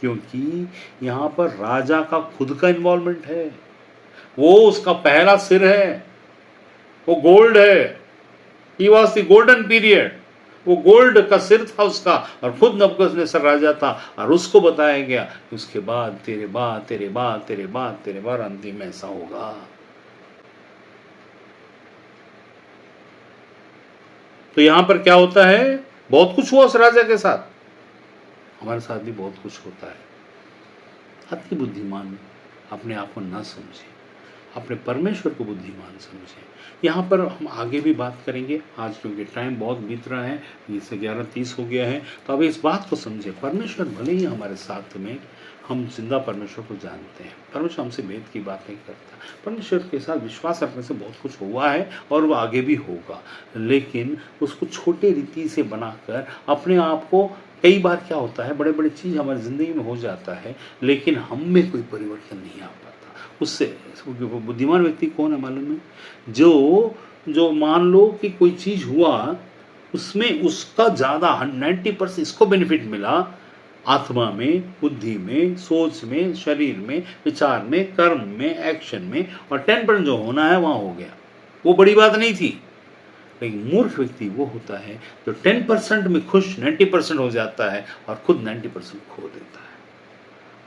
क्योंकि यहां पर राजा का खुद का इन्वॉल्वमेंट है, वो उसका पहला सिर है, वो गोल्ड है, he was the golden period, वो गोल्ड का सिर था उसका, और खुद नबूकदनेस्सर राजा था, और उसको बताया गया कि उसके बाद तेरे बाद तेरे बाद तेरे बाद तेरे बाद अंतिम ऐसा होगा। तो यहां पर क्या होता है? बहुत कुछ हुआ उस राजा के साथ, हमारे साथ भी बहुत कुछ होता है। अति बुद्धिमान अपने आप को ना समझे, अपने परमेश्वर को बुद्धिमान समझे। यहाँ पर हम आगे भी बात करेंगे आज, क्योंकि टाइम बहुत बीत रहा है, जैसे 11:30 हो गया है। तो अब इस बात को समझे, परमेश्वर भले ही हमारे साथ में, हम जिंदा परमेश्वर को जानते हैं, परमेश्वर हमसे भेद की बात नहीं करता, परमेश्वर के साथ विश्वास रखने से बहुत कुछ हुआ है और वो आगे भी होगा, लेकिन उसको छोटे रीति से बनाकर अपने आप को, कई बार क्या होता है बड़े बड़े चीज़ हमारी ज़िंदगी में हो जाता है, लेकिन हम में कोई परिवर्तन नहीं आ पाता। उससे बुद्धिमान व्यक्ति कौन है मालूम है? जो मान लो कि कोई चीज़ हुआ, उसमें उसका ज़्यादा 90% इसको बेनिफिट मिला आत्मा में, बुद्धि में, सोच में, शरीर में, विचार में, कर्म में, एक्शन में, और 10% जो होना है वहाँ हो गया। वो बड़ी बात नहीं थी। लेकिन मूर्ख व्यक्ति वो होता है जो 10% में खुश 90% हो जाता है और खुद 90% खो देता है।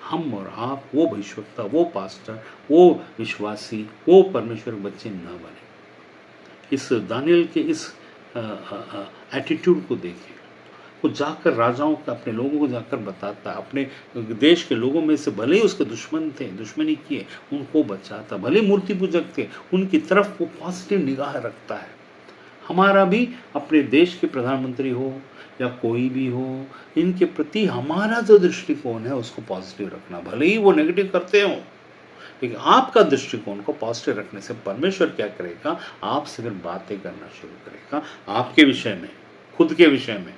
हम और आप वो भविष्यवक्ता, वो पास्टर, वो विश्वासी, वो परमेश्वर के बच्चे न बने। इस दानियल के इस एटीट्यूड को देखें। वो जाकर राजाओं का, अपने लोगों को जाकर बताता, अपने देश के लोगों में से भले ही उसके दुश्मन थे, दुश्मनी किए, उनको बचाता, भले मूर्ति पूजक थे, उनकी तरफ वो पॉजिटिव निगाह रखता है। हमारा भी अपने देश के प्रधानमंत्री हो या कोई भी हो, इनके प्रति हमारा जो दृष्टिकोण है उसको पॉजिटिव रखना, भले ही वो नेगेटिव करते हो, लेकिन आपका दृष्टिकोण को पॉजिटिव रखने से परमेश्वर क्या करेगा, आपसे फिर बातें करना शुरू करेगा आपके विषय में, खुद के विषय में।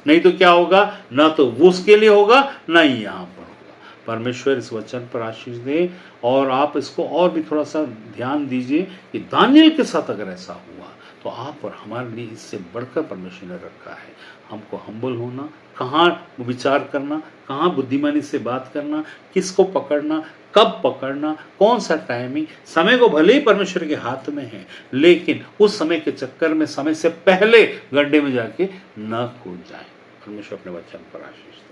नहीं तो क्या होगा, ना तो वो उसके लिए होगा, ना ही यहाँ पर होगा। परमेश्वर इस वचन पर आशीष दे, और आप इसको और भी थोड़ा सा ध्यान दीजिए कि दानियल के साथ अगर ऐसा हुआ तो आप और हमारे लिए इससे बढ़कर परमेश्वर ने रखा है। हमको हम्बल होना, कहाँ विचार करना, कहाँ बुद्धिमानी से बात करना, किसको पकड़ना, कब पकड़ना, कौन सा टाइमिंग, समय को भले ही परमेश्वर के हाथ में है, लेकिन उस समय के चक्कर में समय से पहले गड्ढे में जाके न कूद जाए। परमेश्वर अपने वचन पर आशीष दे।